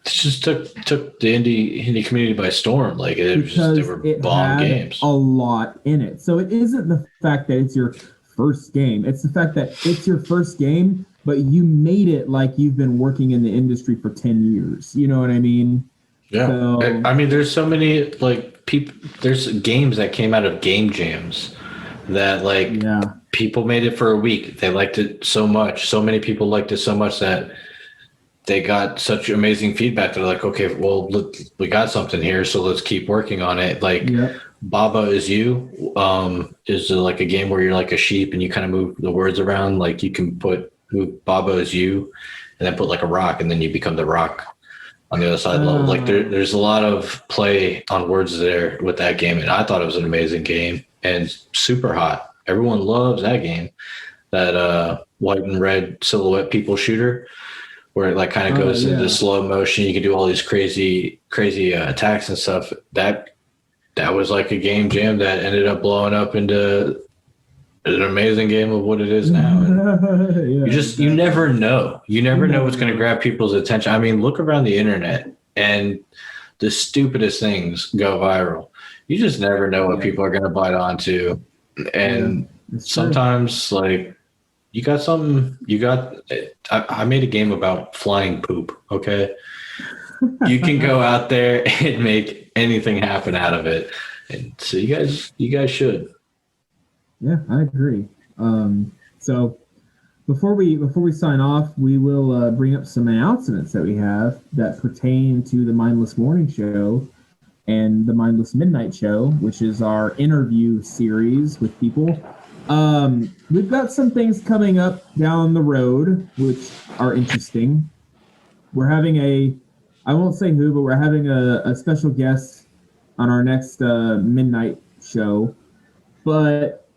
just took the indie community by storm. Like they were bomb games. A lot in it. So it isn't the fact that it's your first game. It's the fact that it's your first game, but you made it like you've been working in the industry for 10 years. You know what I mean? Yeah. So, I mean, there's so many like people. There's games that came out of game jams that people made it for a week. They liked it so much. So many people liked it so much that they got such amazing feedback. They're like, okay, well, we got something here, so let's keep working on it. Like Baba Is You is like a game where you're like a sheep and you kind of move the words around. Like you can move Baba Is You and then put like a rock and then you become the rock on the other side. Like there's a lot of play on words there with that game. And I thought it was an amazing game and super hot. Everyone loves that game, that white and red silhouette people shooter, where it like kind of goes into slow motion. You can do all these crazy attacks and stuff. That was like a game jam that ended up blowing up into an amazing game of what it is now. You never know. You never know what's going to grab people's attention. I mean, look around the internet and the stupidest things go viral. You just never know what people are going to bite onto. And sometimes like, I made a game about flying poop. Okay. You can go out there and make anything happen out of it. And so you guys should. Yeah, I agree. So before we sign off, we will bring up some announcements that we have that pertain to the Mindless Morning Show and the Mindless Midnight Show, which is our interview series with people. We've got some things coming up down the road which are interesting. We're having I won't say who, but we're having a special guest on our next midnight show. But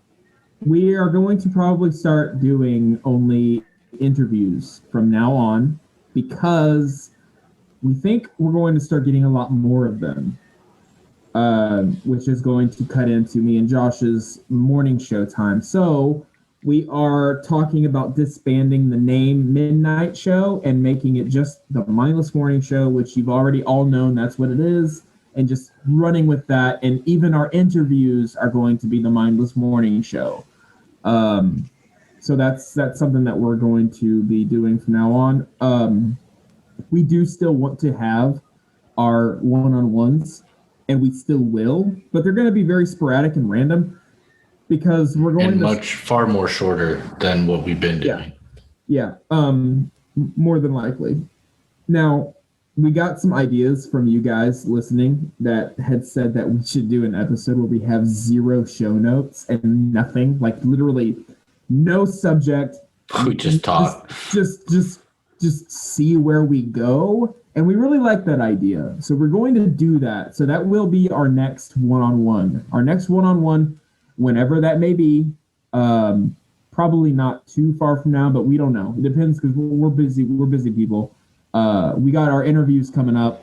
we are going to probably start doing only interviews from now on because we think we're going to start getting a lot more of them. Which is going to cut into me and Josh's morning show time. So we are talking about disbanding the name Midnight Show and making it just the Mindless Morning Show, which you've already all known that's what it is, and just running with that. And even our interviews are going to be the Mindless Morning Show. So that's something that we're going to be doing from now on. We do still want to have our one-on-ones, and we still will, but they're going to be very sporadic and random because we're going far more shorter than what we've been doing. Yeah. More than likely. Now, we got some ideas from you guys listening that had said that we should do an episode where we have 0 show notes and nothing, like literally no subject. We just talk. Just see where we go. And we really like that idea. So we're going to do that. So that will be our next one-on-one. Our next one-on-one, whenever that may be, probably not too far from now, but we don't know. It depends because we're busy. We're busy people. We got our interviews coming up,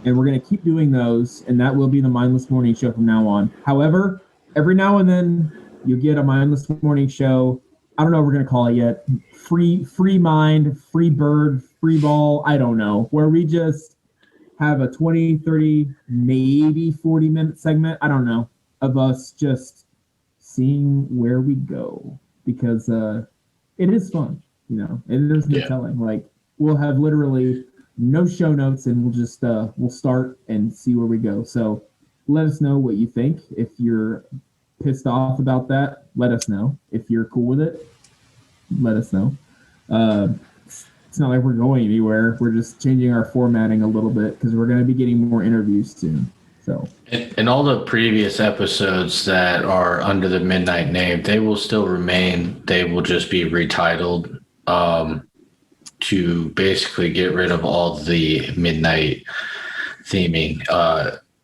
and we're going to keep doing those, and that will be the Mindless Morning Show from now on. However, every now and then you get a Mindless Morning Show. I don't know what we're going to call it yet. Free mind, free bird, free ball, I don't know, where we just have a 20, 30, maybe 40-minute segment, I don't know, of us just seeing where we go, because it is fun, you know, and there's no telling. Like, we'll have literally no show notes, and we'll just we'll start and see where we go. So let us know what you think. If you're pissed off about that, let us know. If you're cool with it, let us know. It's not like we're going anywhere. We're just changing our formatting a little bit because we're going to be getting more interviews soon. So, and all the previous episodes that are under the Midnight name, they will still remain. They will just be retitled to basically get rid of all the Midnight theming,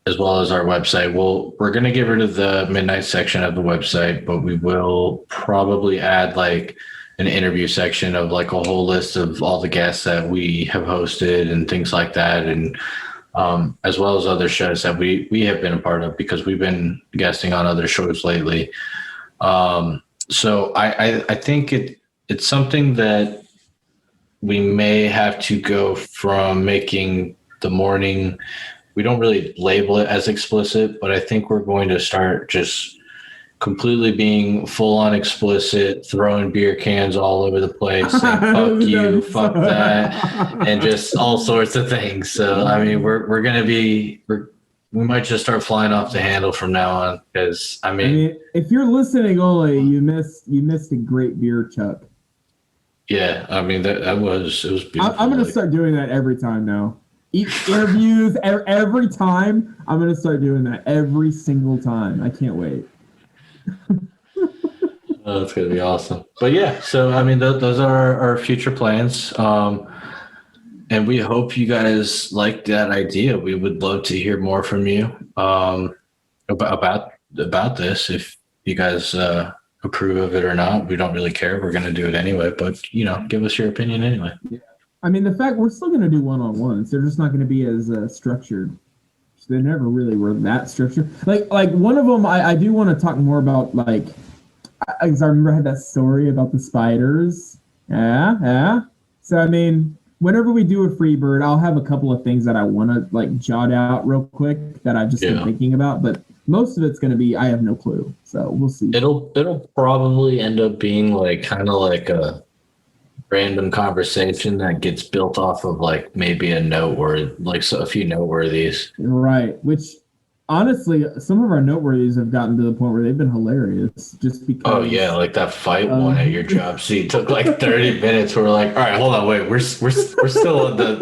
as well as our website. We're going to get rid of the Midnight section of the website, but we will probably add like an interview section of like a whole list of all the guests that we have hosted and things like that. And as well as other shows that we have been a part of because we've been guesting on other shows lately. So I think it's something that we may have to go from making the morning. We don't really label it as explicit, but I think we're going to start just completely being full on explicit, throwing beer cans all over the place, saying fuck you, fuck that, and just all sorts of things. So, I mean, we're going to be, we might just start flying off the handle from now on because, I mean, if you're listening only, you missed a great beer, Chuck. Yeah, I mean, it was beautiful. I'm going to start doing that every time now. Interviews, every time. I'm going to start doing that every single time. I can't wait. Oh, that's going to be awesome. But yeah, so I mean, those are our future plans. And we hope you guys like that idea. We would love to hear more from you about this. If you guys approve of it or not, we don't really care. We're going to do it anyway, but give us your opinion anyway. Yeah. I mean, the fact we're still going to do one-on-ones. They're just not going to be as structured. They never really were that structured. Like one of them, I do want to talk more about, like, because I remember I had that story about the spiders. Yeah. So, I mean, whenever we do a free bird, I'll have a couple of things that I want to, like, jot out real quick that I've just been thinking about. But most of it's going to be, I have no clue. So we'll see. It'll probably end up being, like, kind of like a random conversation that gets built off of like maybe a noteworthy, like a few noteworthies. Right. Which honestly, some of our noteworthies have gotten to the point where they've been hilarious just because. Oh yeah, like that fight one at your job seat took like 30 minutes. We're like, all right, hold on, wait, we're still on the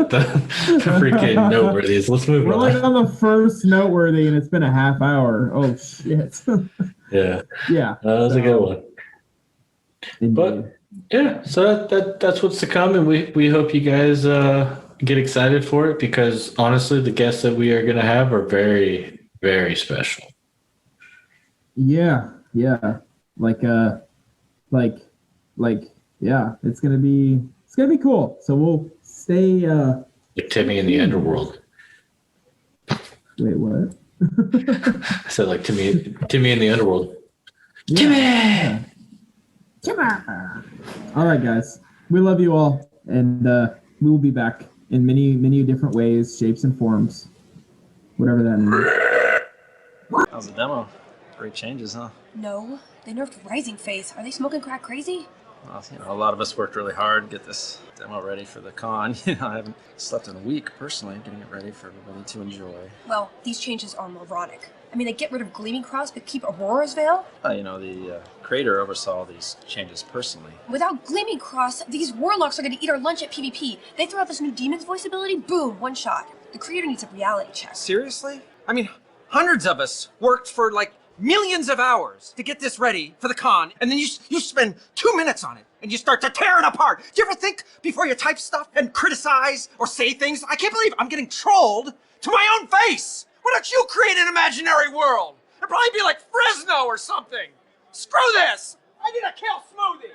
freaking noteworthies. Let's move on. We're like on the first noteworthy and it's been a half hour. Oh shit. Yeah. Yeah. That was a good one. Indeed. But yeah, so that's what's to come, and we hope you guys get excited for it because honestly, the guests that we are going to have are very, very special. Yeah, like yeah, it's gonna be cool. So we'll stay. Like Timmy in the Underworld. Wait, what? I said like Timmy in the Underworld. Yeah. Timmy. All right, guys. We love you all, and we will be back in many, many different ways, shapes, and forms. Whatever that means. How's the demo? Great changes, huh? No, they nerfed Rising Face. Are they smoking crack crazy? Well, a lot of us worked really hard to get this demo ready for the con. I haven't slept in a week, personally, getting it ready for everybody to enjoy. Well, these changes are moronic. I mean, they get rid of Gleaming Cross, but keep Aurora's Veil? The creator oversaw these changes personally. Without Gleaming Cross, these warlocks are going to eat our lunch at PvP. They throw out this new Demon's Voice ability, boom, one shot. The creator needs a reality check. Seriously? I mean, hundreds of us worked for, like, millions of hours to get this ready for the con, and then you spend 2 minutes on it, and you start to tear it apart. Do you ever think before you type stuff and criticize or say things? I can't believe I'm getting trolled to my own face. Why don't you create an imaginary world? It'd probably be like Fresno or something. Screw this. I need a kale smoothie.